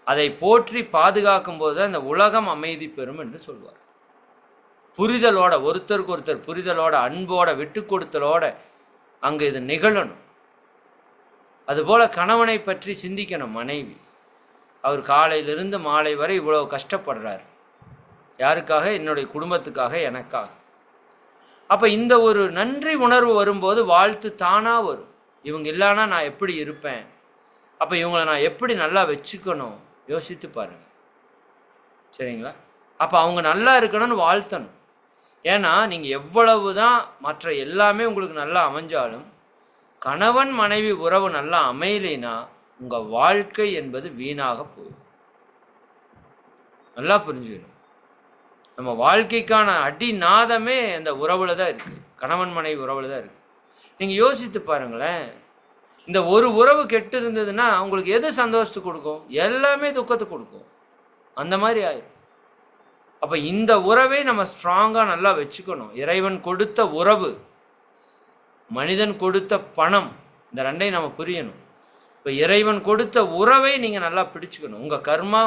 அதை போற்றி பாதுகாக்கும் போது அந்த உலகம் அமைதி பெறும் என்று சொல்வார். புரிதலோட, ஒருத்தருக்கு ஒருத்தர் புரிதலோட, அன்போட, விட்டு கொடுத்தலோட அங்கே இது நிகழணும். அதுபோல கணவனை பற்றி சிந்திக்கணும் மனைவி. அவர் காலையிலிருந்து மாலை வரை இவ்வளவு கஷ்டப்படுறார். யாருக்காக? என்னுடைய குடும்பத்துக்காக, எனக்காக. அப்போ இந்த ஒரு நன்றி உணர்வு வரும்போது வாழ்த்து தானாக வரும். இவங்க இல்லைன்னா நான் எப்படி இருப்பேன், அப்போ இவங்களை நான் எப்படி நல்லா வச்சுக்கணும், யோசித்து பாருங்கள். சரிங்களா? அப்போ அவங்க நல்லா இருக்கணும்னு வாழ்த்தணும். ஏன்னா நீங்கள் எவ்வளவு தான் மற்ற எல்லாமே உங்களுக்கு நல்லா அமைஞ்சாலும் கணவன் மனைவி உறவு நல்லா அமையலைன்னா உங்கள் வாழ்க்கை என்பது வீணாக போகும். நல்லா புரிஞ்சுக்கணும். நம்ம வாழ்க்கைக்கான அடிநாதமே அந்த உறவுல தான் இருக்குது, கணவன் மனைவி உறவுல தான் இருக்குது. நீங்கள் யோசித்து பாருங்களேன், இந்த ஒரு உறவு கெட்டு இருந்ததுன்னா உங்களுக்கு எது சந்தோஷத்தை கொடுக்கும்? எல்லாமே துக்கத்தை கொடுக்கும். அந்த மாதிரி ஆயிடும். அப்போ இந்த உறவை நம்ம ஸ்ட்ராங்காக நல்லா வச்சுக்கணும். இறைவன் கொடுத்த உறவு, மனிதன் கொடுத்த பணம், இந்த ரெண்டையும் நம்ம புரியணும். இப்போ இறைவன் கொடுத்த உறவை நீங்கள் நல்லா பிடிச்சுக்கணும். உங்கள் கர்மா,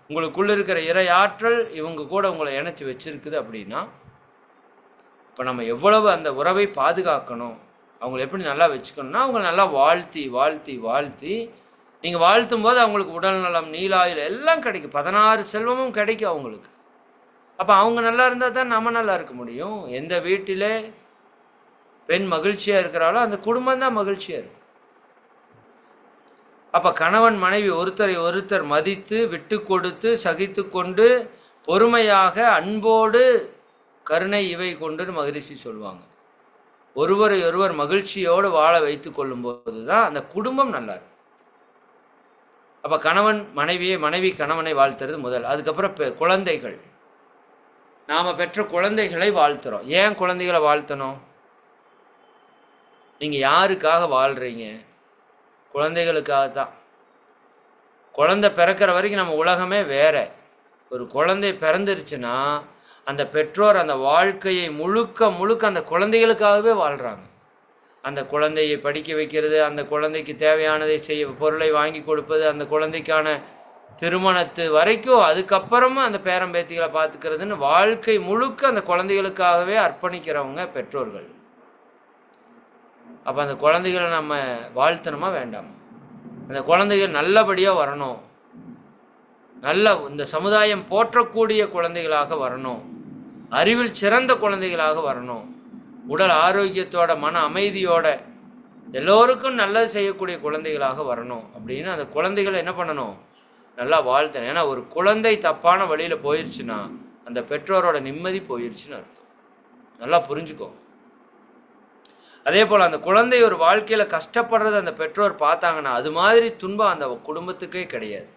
உங்களுக்குள்ளே இருக்கிற இறை ஆற்றல் இவங்க கூட உங்களை இணைச்சி வச்சிருக்குது அப்படின்னா இப்போ நம்ம எவ்வளவு அந்த உறவை பாதுகாக்கணும், அவங்களை எப்படி நல்லா வச்சுக்கணும்னா அவங்களை நல்லா வாழ்த்தி வாழ்த்தி வாழ்த்தி நீங்கள் வாழ்த்தும் போது அவங்களுக்கு உடல் நலம், நீலாயுள் எல்லாம் கிடைக்கும். 16 செல்வமும் கிடைக்கும் அவங்களுக்கு. அப்போ அவங்க நல்லா இருந்தால் தான் நம்ம நல்லா இருக்க முடியும். எந்த வீட்டிலே பெண் மகிழ்ச்சியாக இருக்கிறாளோ அந்த குடும்பம் தான் மகிழ்ச்சியாக இருக்கும். அப்போ கணவன் மனைவி ஒருத்தரை ஒருத்தர் மதித்து விட்டு கொடுத்து சகித்து கொண்டு பொறுமையாக அன்போடு கருணை இவை கொண்டு மகிழ்ச்சி சொல்லுவாங்க. ஒருவரை ஒருவர் மகிழ்ச்சியோடு வாழ வைத்து கொள்ளும்போது தான் அந்த குடும்பம் நல்லா இருக்கும். அப்போ கணவன் மனைவியை, மனைவி கணவனை வாழ்த்துறது முதல். அதுக்கப்புறம் குழந்தைகள், நாம் பெற்ற குழந்தைகளை வாழ்த்துறோம். ஏன் குழந்தைகளை வாழ்த்தணும்? நீங்கள் யாருக்காக வாழ்கிறீங்க? குழந்தைகளுக்காகத்தான். குழந்தை பிறக்கிற வரைக்கும் நம்ம உலகமே வேற. ஒரு குழந்தை பிறந்துருச்சுன்னா அந்த பெற்றோர் அந்த வாழ்க்கையை முழுக்க முழுக்க அந்த குழந்தைகளுக்காகவே வாழ்கிறாங்க. அந்த குழந்தையை படிக்க வைக்கிறது, அந்த குழந்தைக்கு தேவையானதை செய்ய, பொருளை வாங்கி கொடுப்பது, அந்த குழந்தைக்கான திருமணத்து வரைக்கும், அதுக்கப்புறமா அந்த பேரம்பேத்திகளை பார்த்துக்கிறதுன்னு வாழ்க்கை முழுக்க அந்த குழந்தைகளுக்காகவே அர்ப்பணிக்கிறவங்க பெற்றோர்கள். அப்போ அந்த குழந்தைகளை நம்ம வாழ்த்தணுமா வேண்டாம்? அந்த குழந்தைகள் நல்லபடியாக வரணும், நல்ல இந்த சமுதாயம் போற்றக்கூடிய குழந்தைகளாக வரணும், அறிவில் சிறந்த குழந்தைகளாக வரணும், உடல் ஆரோக்கியத்தோட மன அமைதியோட எல்லோருக்கும் நல்லது செய்யக்கூடிய குழந்தைகளாக வரணும் அப்படின்னு அந்த குழந்தைகளை என்ன பண்ணணும்? நல்லா வாழ்த்தணும். ஏன்னா ஒரு குழந்தை தப்பான வழியில் போயிடுச்சுன்னா அந்த பெற்றோரோட நிம்மதி போயிடுச்சுன்னு அர்த்தம். நல்லா புரிஞ்சுக்கோ. அதே போல் அந்த குழந்தை ஒரு வாழ்க்கையில் கஷ்டப்படுறது அந்த பெற்றோர் பார்த்தாங்கன்னா அது மாதிரி துன்பம் அந்த குடும்பத்துக்கே கிடையாது.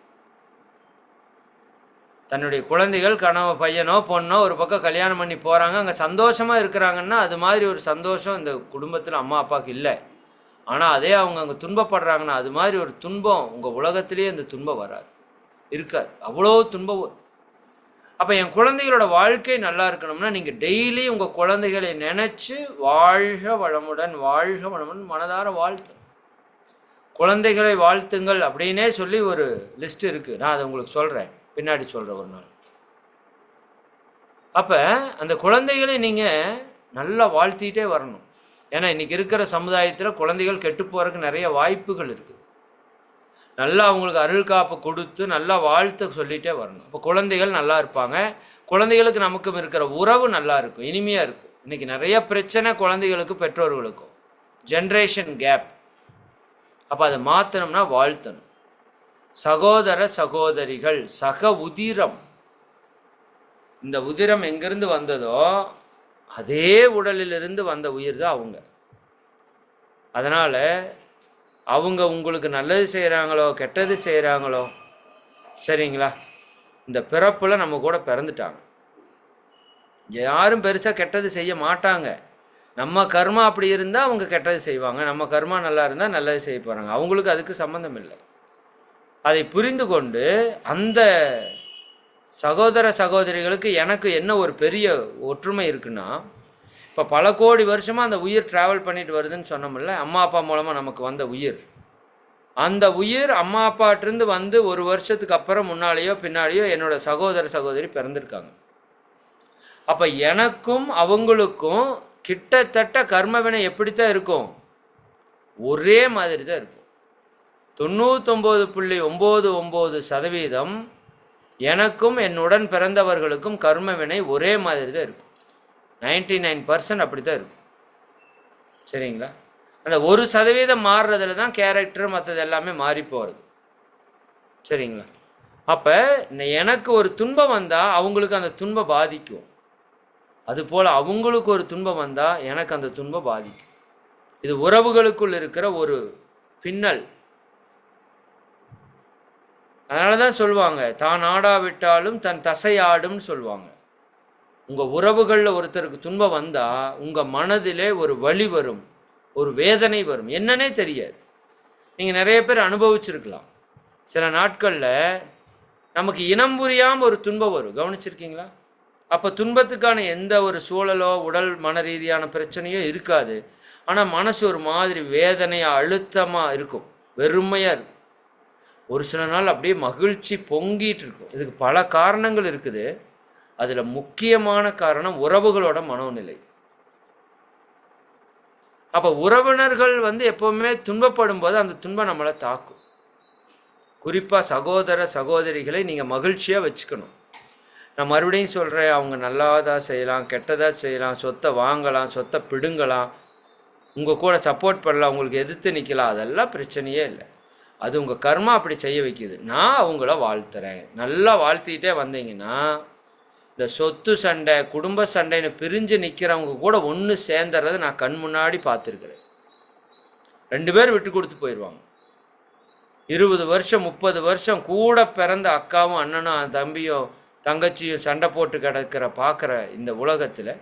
தன்னுடைய குழந்தைகள் பையனோ பொண்ணோ ஒரு பக்கம் கல்யாணம் பண்ணி போகிறாங்க, அங்கே சந்தோஷமாக இருக்கிறாங்கன்னா அது மாதிரி ஒரு சந்தோஷம் இந்த குடும்பத்தில் அம்மா அப்பாவுக்கு இல்லை. ஆனால் அதே அவங்க அங்கே துன்பப்படுறாங்கன்னா அது மாதிரி ஒரு துன்பம் உங்கள் உலகத்திலேயே அந்த துன்பம் வராது, இருக்காது. அவ்வளோ துன்பம் வரும். அப்போ என் குழந்தைகளோட வாழ்க்கை நல்லா இருக்கணும்னா நீங்கள் டெய்லி உங்கள் குழந்தைகளை நினச்சி வாழ்க வளமுடன் வாழ்க வளமுடன் மனதார வாழ்த்து. குழந்தைகளை வாழ்த்துங்கள் அப்படின்னே சொல்லி ஒரு லிஸ்ட் இருக்குது. நான் அதை உங்களுக்கு சொல்கிறேன், பின்னாடி சொல்கிறேன் ஒரு நாள். அப்போ அந்த குழந்தைகளை நீங்கள் நல்லா வாழ்த்திட்டே வரணும். ஏன்னா இன்றைக்கி இருக்கிற சமுதாயத்தில் குழந்தைகள் கெட்டு போகிறதுக்கு நிறைய வாய்ப்புகள் இருக்குது. நல்லா அவங்களுக்கு அருள் காப்பு கொடுத்து நல்லா வாழ்த்து சொல்லிகிட்டே வரணும். இப்போ குழந்தைகள் நல்லா இருப்பாங்க, குழந்தைகளுக்கு நமக்கும் இருக்கிற உறவு நல்லா இருக்கும், இனிமையாக இருக்கும். இன்றைக்கி நிறைய பிரச்சனை குழந்தைகளுக்கும் பெற்றோர்களுக்கும், ஜென்ரேஷன் கேப். அப்போ அதை மாற்றணும்னா வாழ்த்தணும். சகோதர சகோதரிகள், சக உதிரம். இந்த உதிரம் எங்கிருந்து வந்ததோ அதே உடலிலிருந்து வந்த உயிர் தான் அவங்க. அதனால் அவங்க உங்களுக்கு நல்லது செய்கிறாங்களோ கெட்டது செய்கிறாங்களோ சரிங்களா, இந்த பிறப்பில் நம்ம கூட பிறந்துட்டாங்க. யாரும் பெருசாக கெட்டது செய்ய மாட்டாங்க. நம்ம கர்மா அப்படி இருந்தால் அவங்க கெட்டது செய்வாங்க, நம்ம கர்மா நல்லா இருந்தால் நல்லது செய்ய போகிறாங்க. அவங்களுக்கு அதுக்கு சம்மந்தம் இல்லை. அதை புரிந்து கொண்டு அந்த சகோதர சகோதரிகளுக்கு எனக்கு என்ன ஒரு பெரிய ஒற்றுமை இருக்குன்னா, இப்போ பல கோடி வருஷமாக அந்த உயிர் ட்ராவல் பண்ணிட்டு வருதுன்னு சொன்னோம்ல, அம்மா அப்பா மூலமாக நமக்கு வந்த உயிர். அந்த உயிர் அம்மா அப்பாட்டிருந்து வந்து ஒரு வருஷத்துக்கு அப்புறம் முன்னாலேயோ பின்னாலேயோ என்னோட சகோதர சகோதரி பிறந்திருக்காங்க. அப்போ எனக்கும் அவங்களுக்கும் கிட்டத்தட்ட கர்மவினை எப்படித்தான் இருக்கும், ஒரே மாதிரி தான் இருக்கும். 99.99% எனக்கும் என்னுடன் பிறந்தவர்களுக்கும் கர்மவினை ஒரே மாதிரி தான் இருக்கும். 99% அப்படி தான் இருக்கும். சரிங்களா? அந்த 1% மாறுறதுல தான் கேரக்டர் மற்றது எல்லாமே மாறி போகிறது. சரிங்களா? அப்போ எனக்கு ஒரு துன்பம் வந்தால் அவங்களுக்கு அந்த துன்பம் பாதிக்கும், அதுபோல் அவங்களுக்கு ஒரு துன்பம் வந்தால் எனக்கு அந்த துன்பம் பாதிக்கும். இது உறவுகளுக்குள் இருக்கிற ஒரு பின்னல். அதனால தான் சொல்லுவாங்க, தான் ஆடாவிட்டாலும் தன் தசை ஆடும்னு சொல்லுவாங்க. உங்கள் உறவுகளில் ஒருத்தருக்கு துன்பம் வந்தால் உங்கள் மனதிலே ஒரு வலி வரும், ஒரு வேதனை வரும், என்னன்னே தெரியாது. நீங்கள் நிறைய பேர் அனுபவிச்சிருக்கலாம். சில நாட்களில் நமக்கு இனம் புரியாமல் ஒரு துன்பம் வரும், கவனிச்சிருக்கீங்களா? அப்போ துன்பத்துக்கான எந்த ஒரு சூழலோ உடல் மன ரீதியான பிரச்சனையோ இருக்காது. ஆனால் மனசு ஒரு மாதிரி வேதனையாக அழுத்தமாக இருக்கும், வெறுமையாக இருக்கும். ஒரு சில நாள் அப்படியே மகிழ்ச்சி பொங்கிட்டு இருக்கும். இதுக்கு பல காரணங்கள் இருக்குது. அதில் முக்கியமான காரணம் உறவுகளோட மனோநிலை. அப்போ உறவினர்கள் எப்போவுமே துன்பப்படும் போது அந்த துன்பம் நம்மளை தாக்கும். குறிப்பாக சகோதர சகோதரிகளை நீங்கள் மகிழ்ச்சியாக வச்சுக்கணும். நான் மறுபடியும் சொல்கிறேன், அவங்க நல்லதாக செய்யலாம், கெட்டதாக செய்யலாம், சொத்தை வாங்கலாம், சொத்தை பிடுங்கலாம், உங்கள் கூட சப்போர்ட் பண்ணலாம், உங்களுக்கு எதிர்த்து நிற்கலாம், அதெல்லாம் பிரச்சனையே இல்லை. அது உங்கள் கர்மா அப்படி செய்ய வைக்கிது. நான் அவங்கள வாழ்த்துறேன். நல்லா வாழ்த்திக்கிட்டே வந்தீங்கன்னா இந்த சொத்து சண்டை குடும்ப சண்டைன்னு பிரிஞ்சு நிற்கிறவங்க கூட ஒன்று சேர்ந்துறது நான் கண் முன்னாடி பார்த்துருக்குறேன். 2 பேர் விட்டு கொடுத்து போயிடுவாங்க. 20 வருஷம் 30 வருஷம் கூட பிறந்த அக்காவும் அண்ணனும் தம்பியும் தங்கச்சியும் சண்டை போட்டு கிடக்கிற பார்க்குற இந்த உலகத்தில்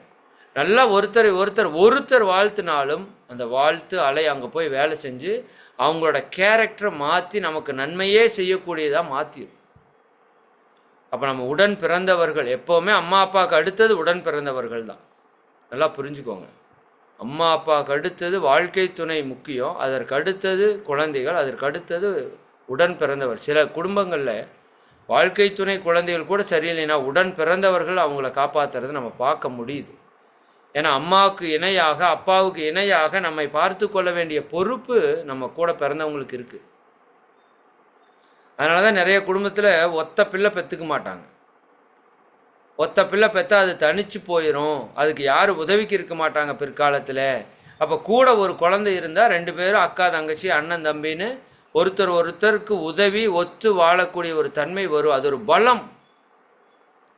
நல்லா ஒருத்தர் வாழ்த்துனாலும் அந்த வாழ்த்து அலை அங்கே போய் வேலை செஞ்சு அவங்களோட கேரக்டரை மாற்றி நமக்கு நன்மையே செய்யக்கூடியதாக மாற்றிடும். அப்போ நம்ம உடன் பிறந்தவர்கள் எப்போவுமே அம்மா அப்பாவுக்கு அடுத்தது உடன் பிறந்தவர்கள் தான். நல்லா புரிஞ்சுக்கோங்க. அம்மா அப்பாவுக்கு அடுத்தது வாழ்க்கை துணை முக்கியம், அதற்கு அடுத்தது குழந்தைகள், அதற்கு அடுத்தது உடன் பிறந்தவர். சில குடும்பங்களில் வாழ்க்கை துணை குழந்தைகள் கூட சரியில்லைன்னா உடன் பிறந்தவர்கள் அவங்கள காப்பாற்றுறது நம்ம பார்க்க முடியுது. ஏன்னா அம்மாவுக்கு இணையாக அப்பாவுக்கு இணையாக நம்மை பார்த்து கொள்ள வேண்டிய பொறுப்பு நம்ம கூட பிறந்தவங்களுக்கு இருக்குது. அதனால தான் நிறைய குடும்பத்தில் ஒத்த பிள்ளை பெற்றுக்க மாட்டாங்க. ஒத்த பிள்ளை பெற்றா அது தனிச்சு போயிடும், அதுக்கு யாரும் உதவிக்கு இருக்க மாட்டாங்க பிற்காலத்தில். அப்போ கூட ஒரு குழந்தை இருந்தால் 2 பேரும் அக்கா தங்கச்சி அண்ணன் தம்பின்னு ஒருத்தருக்கு உதவி ஒத்து வாழக்கூடிய ஒரு தன்மை வரும். அது ஒரு பலம்.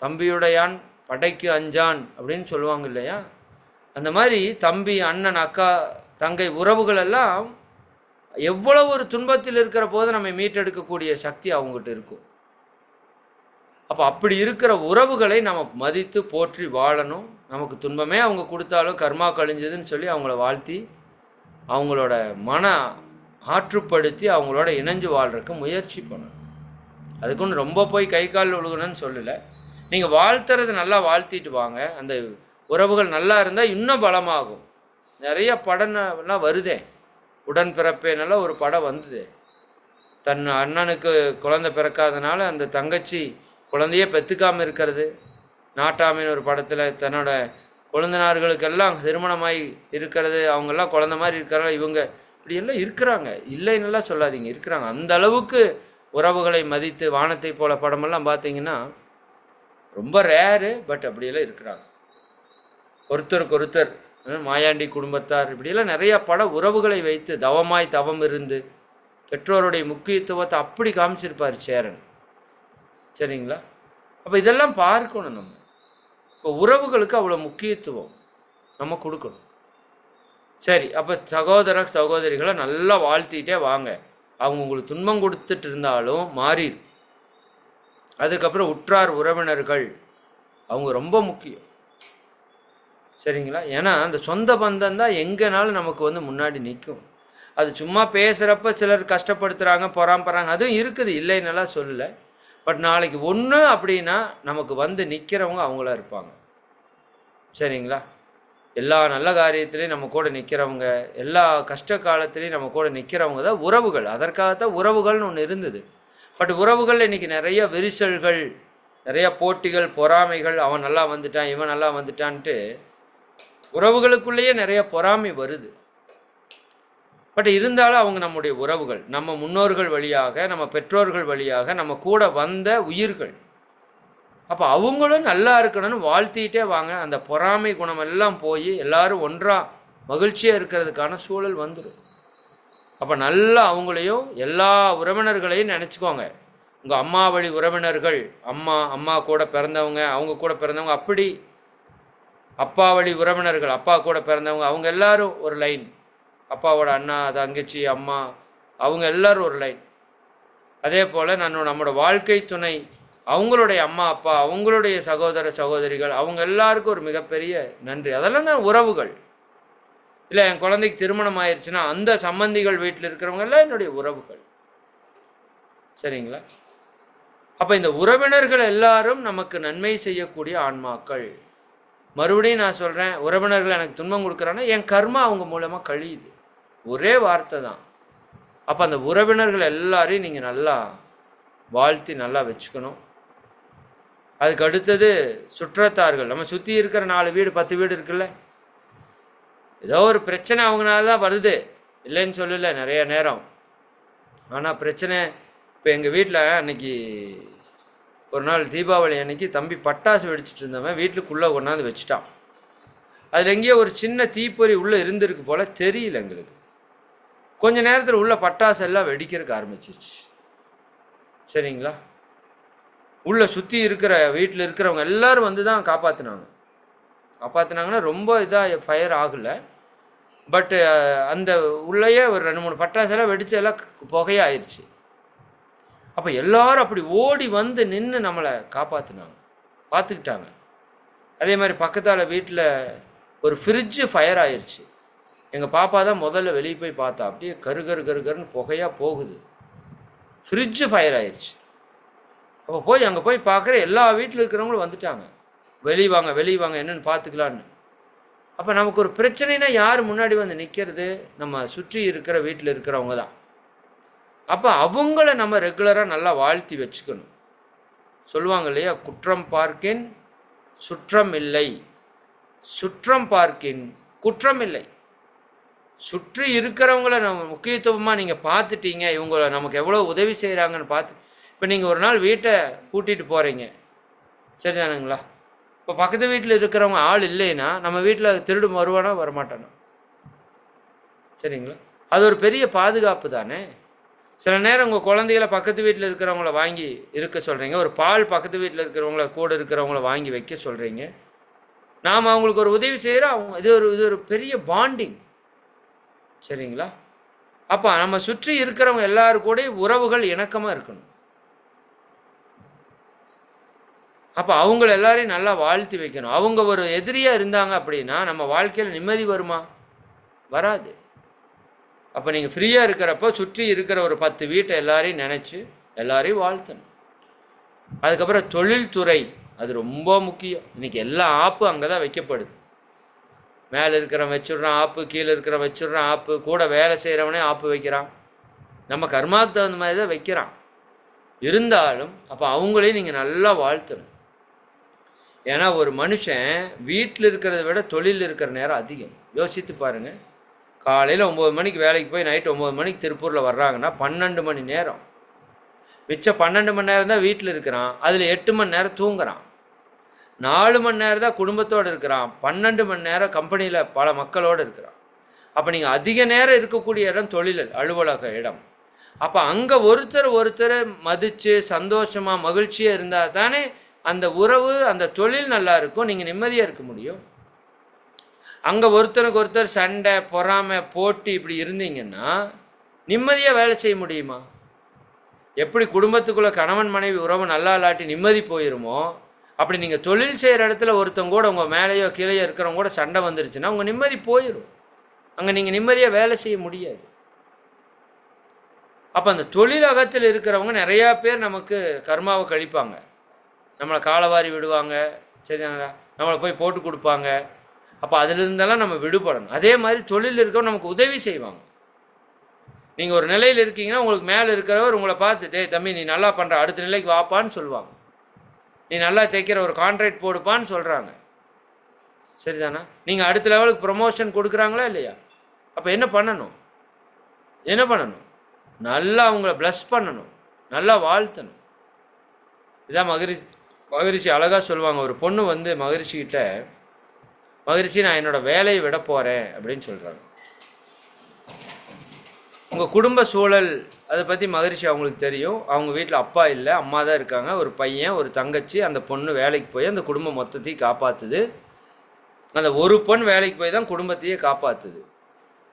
தம்பியுடையான் படைக்கு அஞ்சான் அப்படின்னு சொல்லுவாங்க இல்லையா? அந்த மாதிரி தம்பி அண்ணன் அக்கா தங்கை உறவுகள் எல்லாம் எவ்வளவு ஒரு துன்பத்தில் இருக்கிற போது நம்மை மீட்டெடுக்கக்கூடிய சக்தி அவங்ககிட்ட இருக்கும். அப்போ அப்படி இருக்கிற உறவுகளை நம்ம மதித்து போற்றி வாழணும். நமக்கு துன்பமே அவங்க கொடுத்தாலும் கர்மா கழிஞ்சதுன்னு சொல்லி அவங்கள வாழ்த்தி அவங்களோட மன ஆற்றுப்படுத்தி அவங்களோட இணைஞ்சு வாழ்றதுக்கு முயற்சி பண்ணணும். அதுக்குன்னு ரொம்ப போய் கை கால் விழுகணும்னு சொல்லலை. நீங்கள் வாழ்த்துறது நல்லா வாழ்த்திட்டு வாங்க. அந்த உறவுகள் நல்லா இருந்தால் இன்னும் பலமாகும். நிறைய படம்லாம் வருதே, உடன்பிறப்பேனால ஒரு படம் வந்தது. தன் அண்ணனுக்கு குழந்தை பிறக்காதனால அந்த தங்கச்சி குழந்தையே பெற்றுக்காமல் இருக்கிறது. நாட்டாமின்னு ஒரு படத்தில் தன்னோட கொழுந்தனார்களுக்கெல்லாம் திருமணமாகி இருக்கிறது, அவங்கெல்லாம் குழந்த மாதிரி இருக்கிறாங்க. இவங்க இப்படியெல்லாம் இருக்கிறாங்க, இல்லைன்னெல்லாம் சொல்லாதீங்க, இருக்கிறாங்க. அந்த அளவுக்கு உறவுகளை மதித்து வானத்தை போல படமெல்லாம் பார்த்தீங்கன்னா ரொம்ப ரேரு, பட் அப்படியெல்லாம் இருக்கிறாங்க. ஒருத்தருக்கு ஒருத்தர் மாயாண்டி குடும்பத்தார் இப்படியெல்லாம் நிறையா உறவுகளை வைத்து தவமாய் தவம் இருந்து பெற்றோருடைய முக்கியத்துவத்தை அப்படி காமிச்சிருப்பார் சேரன். சரிங்களா? அப்போ இதெல்லாம் பார்க்கணும். நம்ம இப்போ உறவுகளுக்கு அவ்வளோ முக்கியத்துவம் நம்ம கொடுக்கணும். சரி, அப்போ சகோதர சகோதரிகளை நல்லா வாழ்த்திட்டே வாங்க. அவங்க உங்களுக்கு துன்பம் கொடுத்துட்டு இருந்தாலும் மாறிடும். அதுக்கப்புறம் உற்றார் உறவினர்கள் அவங்க ரொம்ப முக்கியம். சரிங்களா? ஏன்னா அந்த சொந்த பந்தம் தான் எங்கேனாலும் நமக்கு முன்னாடி நிற்கும். அது சும்மா பேசுகிறப்ப சிலர் கஷ்டப்படுத்துகிறாங்க, பொறாம்பறாங்க, அதுவும் இருக்குது, இல்லைன்னெல்லாம் சொல்லலை. பட் நாளைக்கு ஒன்று அப்படின்னா நமக்கு நிற்கிறவங்க அவங்களா இருப்பாங்க. சரிங்களா? எல்லா நல்ல காரியத்திலையும் நம்ம கூட நிற்கிறவங்க, எல்லா கஷ்ட காலத்துலேயும் நம்ம கூட நிற்கிறவங்க தான் உறவுகள். அதற்காகத்தான் உறவுகள்னு ஒன்று இருந்தது. பட் உறவுகள் இன்றைக்கி நிறைய விரிசல்கள், நிறைய போட்டிகள், பொறாமைகள், அவன் நல்லா வந்துட்டான், இவன் நல்லா வந்துட்டான்ட்டு உறவுகளுக்குள்ளேயே நிறைய பொறாமை வருது. பட் இருந்தாலும் அவங்க நம்முடைய உறவுகள், நம்ம முன்னோர்கள் வழியாக, நம்ம பெற்றோர்கள் வழியாக நம்ம கூட வந்த உயிர்கள். அப்போ அவங்களும் நல்லா இருக்கணும்னு வாழ்த்திட்டே வாங்க. அந்த பொறாமை குணம் எல்லாம் போய் எல்லாரும் ஒன்றாக மகிழ்ச்சியாக இருக்கிறதுக்கான சூழல் வந்துடும். அப்போ நல்லா அவங்களையும் எல்லா உறவினர்களையும் நினச்சிக்கோங்க. உங்கள் அம்மா வழி உறவினர்கள், அம்மா கூட பிறந்தவங்க, அவங்க கூட பிறந்தவங்க, அப்படி அப்பா வழி உறவினர்கள், அப்பா கூட பிறந்தவங்க, அவங்க எல்லாரும் ஒரு லைன். அப்பாவோட அண்ணா, தங்கச்சி, அம்மா, அவங்க எல்லாரும் ஒரு லைன். அதே போல் நம்மளோட வாழ்க்கை துணை, அவங்களுடைய அம்மா அப்பா, அவங்களுடைய சகோதர சகோதரிகள், அவங்க எல்லாருக்கும் ஒரு மிகப்பெரிய நன்றி. அதெல்லாம் தான் உறவுகள். இல்லை, என் குழந்தைக்கு திருமணம் ஆயிடுச்சுன்னா அந்த சம்பந்திகள் வீட்டில் இருக்கிறவங்க எல்லாம் என்னுடைய உறவுகள். சரிங்களா? அப்போ இந்த உறவினர்கள் எல்லாரும் நமக்கு நன்மை செய்யக்கூடிய ஆன்மாக்கள். மறுபடியும் நான் சொல்கிறேன், உறவினர்கள் எனக்கு துன்பம் கொடுக்குறாங்கன்னா என் கர்மா அவங்க மூலமாக கழியுது. ஒரே வார்த்தை தான். அப்போ அந்த உறவினர்கள் எல்லாரையும் நீங்கள் நல்லா வாழ்த்தி நல்லா வச்சுக்கணும். அதுக்கு அடுத்தது சுற்றத்தார்கள். நம்ம சுற்றி இருக்கிற 4 வீடு 10 வீடு இருக்குல்ல, ஏதோ ஒரு பிரச்சனை அவங்களால தான் வருது, இல்லைன்னு சொல்லலை நிறைய நேரம். ஆனால் பிரச்சனை இப்போ எங்கள் வீட்டில் அன்னைக்கு ஒரு நாள் தீபாவளி அன்னைக்கு தம்பி பட்டாசு வெடிச்சிட்டு இருந்தவன் வீட்டுக்குள்ளே கொண்டாந்து வச்சுட்டான். அதில் எங்கேயோ ஒரு சின்ன தீப்பொறி உள்ளே இருந்திருக்கு போல் தெரியல எங்களுக்கு. கொஞ்ச நேரத்தில் உள்ள பட்டாசு எல்லாம் வெடிக்கிறதுக்கு ஆரம்பிச்சிருச்சு. சரிங்களா? உள்ளே சுற்றி இருக்கிற வீட்டில் இருக்கிறவங்க எல்லோரும் வந்து தான் காப்பாற்றினாங்கன்னா ரொம்ப இதாக ஃபயர் ஆகலை. பட்டு அந்த உள்ளேயே ஒரு 2-3 பட்டாசெல்லாம் வெடித்து எல்லாம் புகையாயிருச்சு. அப்போ எல்லாரும் அப்படி ஓடி வந்து நின்று நம்மளை பார்த்துக்கிட்டாங்க. அதே மாதிரி பக்கத்தால் வீட்டில் ஒரு ஃப்ரிட்ஜு ஃபயர் ஆயிடுச்சு. எங்கள் பாப்பா தான் முதல்ல வெளியே போய் பார்த்தா, அப்படியே கருன்னு புகையாக போகுது. ஃப்ரிட்ஜு ஃபயர் ஆயிடுச்சு. அப்போ போய் அங்கே போய் பார்க்குற எல்லா வீட்டில் இருக்கிறவங்களும் வந்துட்டாங்க. வெளியே வாங்க என்னென்னு பார்த்துக்கலான்னு. அப்போ நமக்கு ஒரு பிரச்சனைனா யார் முன்னாடி வந்து நிற்கிறது? நம்ம சுற்றி இருக்கிற வீட்டில் இருக்கிறவங்க தான். அப்போ அவங்கள நம்ம ரெகுலராக நல்லா வாழ்த்தி வச்சுக்கணும். சொல்லுவாங்க இல்லையா, குற்றம் பார்க்கின் சுற்றம் இல்லை, சுற்றம் பார்க்கின் குற்றம் இல்லை. சுற்றி இருக்கிறவங்கள நம்ம முக்கியத்துவமாக நீங்கள் பார்த்துட்டீங்க, இவங்கள நமக்கு எவ்வளோ உதவி செய்கிறாங்கன்னு பார்த்து. இப்போ நீங்கள் ஒரு நாள் வீட்டை கூட்டிகிட்டு போகிறீங்க, சரிதானுங்களா? இப்போ பக்கத்து வீட்டில் இருக்கிறவங்க ஆள் இல்லைன்னா நம்ம வீட்டில் திருடு வருவானா வரமாட்டானா? சரிங்களா? அது ஒரு பெரிய பாதுகாப்பு தானே. சில நேரம் உங்கள் குழந்தைகளை பக்கத்து வீட்டில் இருக்கிறவங்கள வாங்கி இருக்க சொல்கிறீங்க, ஒரு பால் பக்கத்து வீட்டில் இருக்கிறவங்கள கூட இருக்கிறவங்கள வாங்கி வைக்க சொல்கிறீங்க. நாம் அவங்களுக்கு ஒரு உதவி செய்கிறோம். அவங்க இது ஒரு பெரிய பாண்டிங். சரிங்களா? அப்போ நம்ம சுற்றி இருக்கிறவங்க எல்லாரும் கூட உறவுகள் இணக்கமாக இருக்கணும். அப்போ அவங்கள எல்லாரையும் நல்லா வாழ்த்தி வைக்கணும். அவங்க ஒரு எதிரியாக இருந்தாங்க அப்படின்னா நம்ம வாழ்க்கையில் நிம்மதி வருமா? வராது. அப்போ நீங்கள் ஃப்ரீயாக இருக்கிறப்போ சுற்றி இருக்கிற ஒரு 10 வீட்டை எல்லாரையும் நினச்சி எல்லாரையும் வாழ்த்தணும். அதுக்கப்புறம் தொழில்துறை, அது ரொம்ப முக்கியம். இன்றைக்கி எல்லா ஆப்பும் அங்கே தான் வைக்கப்படுது. மேலே இருக்கிறவன் வச்சுடுறான் ஆப்பு, கீழே இருக்கிறவன் வச்சுடுறான் ஆப்பு, கூட வேலை செய்கிறவனே ஆப்பு வைக்கிறான். நம்ம கர்மாவுக்கு தகுந்த மாதிரி தான் வைக்கிறான். இருந்தாலும் அப்போ அவங்களையும் நீங்கள் நல்லா வாழ்த்தணும். ஏன்னா ஒரு மனுஷன் வீட்டில் இருக்கிறத விட தொழில் இருக்கிற நேரம் அதிகம். யோசித்து பாருங்கள். காலையில் 9 மணிக்கு வேலைக்கு போய் நைட்டு 9 மணிக்கு திருப்பூரில் வர்றாங்கன்னா 12 மணி நேரம். மிச்சம் 12 மணி நேரம் தான் வீட்டில் இருக்கிறான். அதில் 8 மணி நேரம் தூங்குறான். 4 மணி நேரம் தான் குடும்பத்தோடு இருக்கிறான். 12 மணி நேரம் கம்பெனியில் பல மக்களோடு இருக்கிறான். அப்போ நீங்கள் அதிக நேரம் இருக்கக்கூடிய இடம் தொழில் அலுவலக இடம். அப்போ அங்கே ஒருத்தர் மதித்து சந்தோஷமாக மகிழ்ச்சியாக இருந்தால் தானே அந்த உறவு, அந்த தொழில் நல்லா இருக்கும், நீங்கள் நிம்மதியாக இருக்க முடியும். அங்கே ஒருத்தருக்கு ஒருத்தர் சண்டை, பொறாமை, போட்டி இப்படி இருந்தீங்கன்னா நிம்மதியாக வேலை செய்ய முடியுமா? எப்படி குடும்பத்துக்குள்ளே கணவன் மனைவி உறவு நல்லா இல்லாட்டி நிம்மதி போயிருமோ, அப்படி நீங்கள் தொழில் செய்கிற இடத்துல ஒருத்தங்க கூட உங்கள் மேலேயோ கீழேயோ இருக்கிறவங்க கூட சண்டை வந்துருச்சுன்னா உங்கள் நிம்மதி போயிடும். அங்கே நீங்கள் நிம்மதியாக வேலை செய்ய முடியாது. அப்போ அந்த தொழிலகத்தில் இருக்கிறவங்க நிறையா பேர் நமக்கு கர்மாவை கழிப்பாங்க. நம்மளை காலவாரி விடுவாங்க, சரிங்களா, நம்மளை போய் போட்டு கொடுப்பாங்க. அப்போ அதிலிருந்தெல்லாம் நம்ம விடுபடணும். அதே மாதிரி தொழில் இருக்கவங்க நமக்கு உதவி செய்வாங்க. நீங்கள் ஒரு நிலையில் இருக்கீங்கன்னா உங்களுக்கு மேலே இருக்கிறவர் உங்களை பார்த்து, டேய் தம்பி நீ நல்லா பண்ணுற, அடுத்த நிலைக்கு வாப்பான்னு சொல்லுவாங்க. நீ நல்லா தைக்கிற, ஒரு கான்ட்ராக்ட் போடுப்பான்னு சொல்கிறாங்க. சரிதானா? நீங்கள் அடுத்த லெவலுக்கு ப்ரொமோஷன் கொடுக்குறாங்களா இல்லையா? அப்போ என்ன பண்ணணும்? நல்லா அவங்கள ப்ளஸ் பண்ணணும், நல்லா வாழ்த்தணும். இதான் மகரிஷி அழகாக சொல்லுவாங்க. ஒரு பொண்ணு வந்து மகரிஷிக்கிட்ட, மகரிஷி நான் என்னோட வேலையை விட போகிறேன் அப்படின்னு சொல்கிறாங்க. உங்கள் குடும்ப சூழல் அதை பற்றி மகரிஷி அவங்களுக்கு தெரியும். அவங்க வீட்டில் அப்பா இல்லை, அம்மா தான் இருக்காங்க. ஒரு பையன், ஒரு தங்கச்சி. அந்த பொண்ணு வேலைக்கு போய் அந்த குடும்பம் மொத்தத்தையும் காப்பாற்றுது. அந்த ஒரு பொண்ணு வேலைக்கு போய் தான் குடும்பத்தையே காப்பாற்றுது.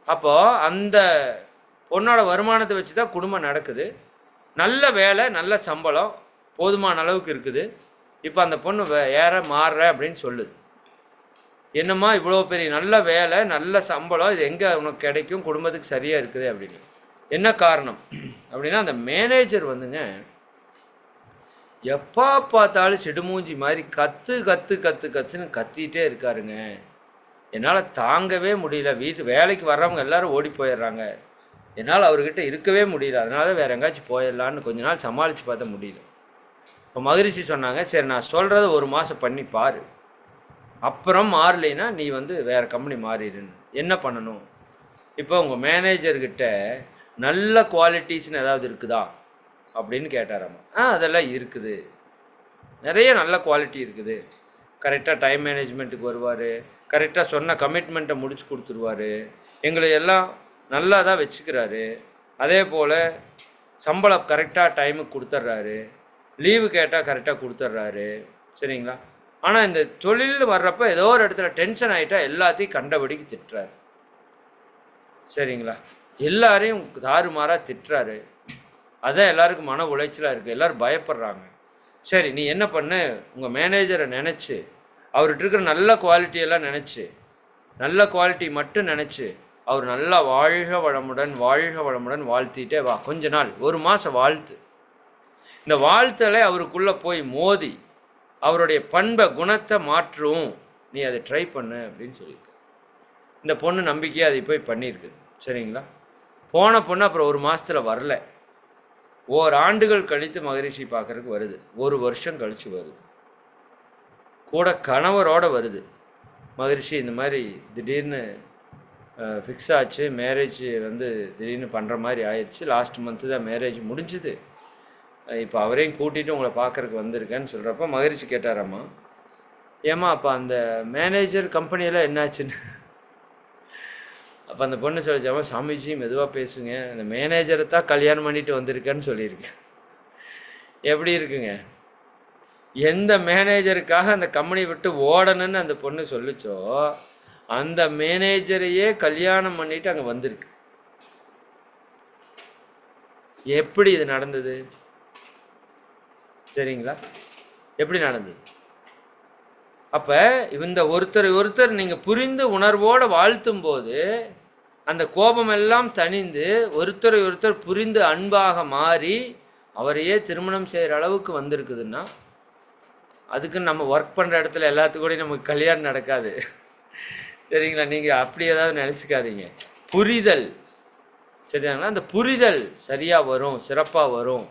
அப்போது அந்த பொண்ணோட வருமானத்தை வச்சு தான் குடும்பம் நடக்குது. நல்ல வேலை, நல்ல சம்பளம், போதுமான அளவுக்கு இருக்குது. இப்போ அந்த பொண்ணு மாறுற அப்படின்னு சொல்லுது. என்னம்மா இவ்வளோ பெரிய நல்ல வேலை, நல்ல சம்பளம், இது எங்கே உனக்கு கிடைக்கும், குடும்பத்துக்கு சரியாக இருக்குது அப்படின்னு. என்ன காரணம் அப்படின்னா, அந்த மேனேஜர் வந்துங்க எப்போ பார்த்தாலும் சிடுமூஞ்சி மாதிரி கத்துன்னு கத்திகிட்டே இருக்காருங்க. என்னால் தாங்கவே முடியல. வேலைக்கு வர்றவங்க எல்லாரும் ஓடி போயிடுறாங்க. என்னால் அவர்கிட்ட இருக்கவே முடியல. அதனால வேறு எங்கேயாச்சும் போயிடலான்னு கொஞ்ச நாள் சமாளித்து பார்த்தா முடியல. இப்போ மகரிஷி சொன்னாங்க, சரி நான் சொல்கிறத 1 மாதம் பண்ணி பாரு, அப்புறம் மாறலைன்னா நீ வந்து வேறு கம்பெனி மாறிடுன்னு. என்ன பண்ணணும்? இப்போ உங்கள் மேனேஜர்கிட்ட நல்ல குவாலிட்டிஸ்னு ஏதாவது இருக்குதா அப்படின்னு கேட்டாராம்மா. அதெல்லாம் இருக்குது, நிறைய நல்ல குவாலிட்டி இருக்குது. கரெக்டாக டைம் மேனேஜ்மெண்ட்டுக்கு வருவார், கரெக்டாக சொன்ன கமிட்மெண்ட்டை முடிச்சு கொடுத்துருவார், எங்களை எல்லாம் நல்லா தான் வச்சுக்கிறாரு. அதே போல் சம்பளம் கரெக்டாக டைமுக்கு கொடுத்துட்றாரு, லீவு கேட்டால் கரெக்டாக கொடுத்துட்றாரு. சரிங்களா? ஆனால் இந்த தொழில் வர்றப்போ ஏதோ ஒரு இடத்துல டென்ஷன் ஆகிட்டா எல்லாத்தையும் கண்டபடிக்கு திட்டுறாரு. சரிங்களா? எல்லாரையும் தாறுமாறாக திட்டுறாரு. அதான் எல்லாருக்கும் மன உளைச்சலாக இருக்குது, எல்லோரும் பயப்படுறாங்க. சரி நீ என்ன பண்ணு, உங்கள் மேனேஜரை நினச்சி, அவர்கிட்ட இருக்கிற நல்ல குவாலிட்டியெல்லாம் நினச்சி, நல்ல குவாலிட்டி மட்டும் நினச்சி, அவர் நல்லா வாழ்க வளமுடன் வாழ்த்திட்டே வா. கொஞ்ச நாள், 1 மாதம் வாழ்த்து. இந்த வாழ்த்தலை அவருக்குள்ளே போய் மோதி அவருடைய பண்பை, குணத்தை மாற்றும், நீ அதை ட்ரை பண்ணு அப்படின்னு சொல்லியிருக்கு. இந்த பொண்ணு நம்பிக்கையாக அதை போய் பண்ணியிருக்குது. சரிங்களா? போன பொண்ணு அப்புறம் 1 மாதத்தில் வரல. ஓராண்டுகள் கழித்து மகரிஷி பார்க்குறதுக்கு வருது. 1 வருஷம் கழித்து வருது. கூட கணவரோடு வருது. மகரிஷி இந்த மாதிரி திடீர்னு ஃபிக்ஸ் ஆச்சு, மேரேஜ் வந்து திடீர்னு பண்ணுற மாதிரி ஆயிடுச்சு. லாஸ்ட் மந்த்து தான் மேரேஜ் முடிஞ்சுது. இப்போ அவரையும் கூட்டிகிட்டு உங்களை பார்க்குறக்கு வந்திருக்கேன்னு சொல்கிறப்ப மகரிஷி கேட்டாராம்மா, ஏம்மா அப்போ அந்த மேனேஜர் கம்பெனியெல்லாம் என்னாச்சுன்னு. அப்போ அந்த பொண்ணு சொல்லிச்சாமா, சாமிஜி மெதுவாக பேசுங்க, அந்த மேனேஜரை தான் கல்யாணம் பண்ணிட்டு வந்திருக்கேன்னு சொல்லியிருக்கேன். எப்படி இருக்குங்க? எந்த மேனேஜருக்காக அந்த கம்பெனி விட்டு ஓடணுன்னு அந்த பொண்ணு சொல்லிச்சோ, அந்த மேனேஜரையே கல்யாணம் பண்ணிட்டு அங்கே வந்திருக்கு. எப்படி இது நடந்தது? சரிங்களா? எப்படி நடந்தது? அப்போ இந்த ஒருத்தர் நீங்கள் புரிந்து உணர்வோடு வாழ்த்தும் போது அந்த கோபமெல்லாம் தணிந்து ஒருத்தரை ஒருத்தர் புரிந்து அன்பாக மாறி அவரையே திருமணம் செய்கிற அளவுக்கு வந்திருக்குதுன்னா, அதுக்கு நம்ம ஒர்க் பண்ணுற இடத்துல எல்லாத்துக்கூடையும் நமக்கு கல்யாணம் நடக்காது. சரிங்களா? நீங்கள் அப்படி ஏதாவது நினச்சிக்காதீங்க. புரிதல் சரிங்களா? அந்த புரிதல் சரியாக வரும், சிறப்பாக வரும்.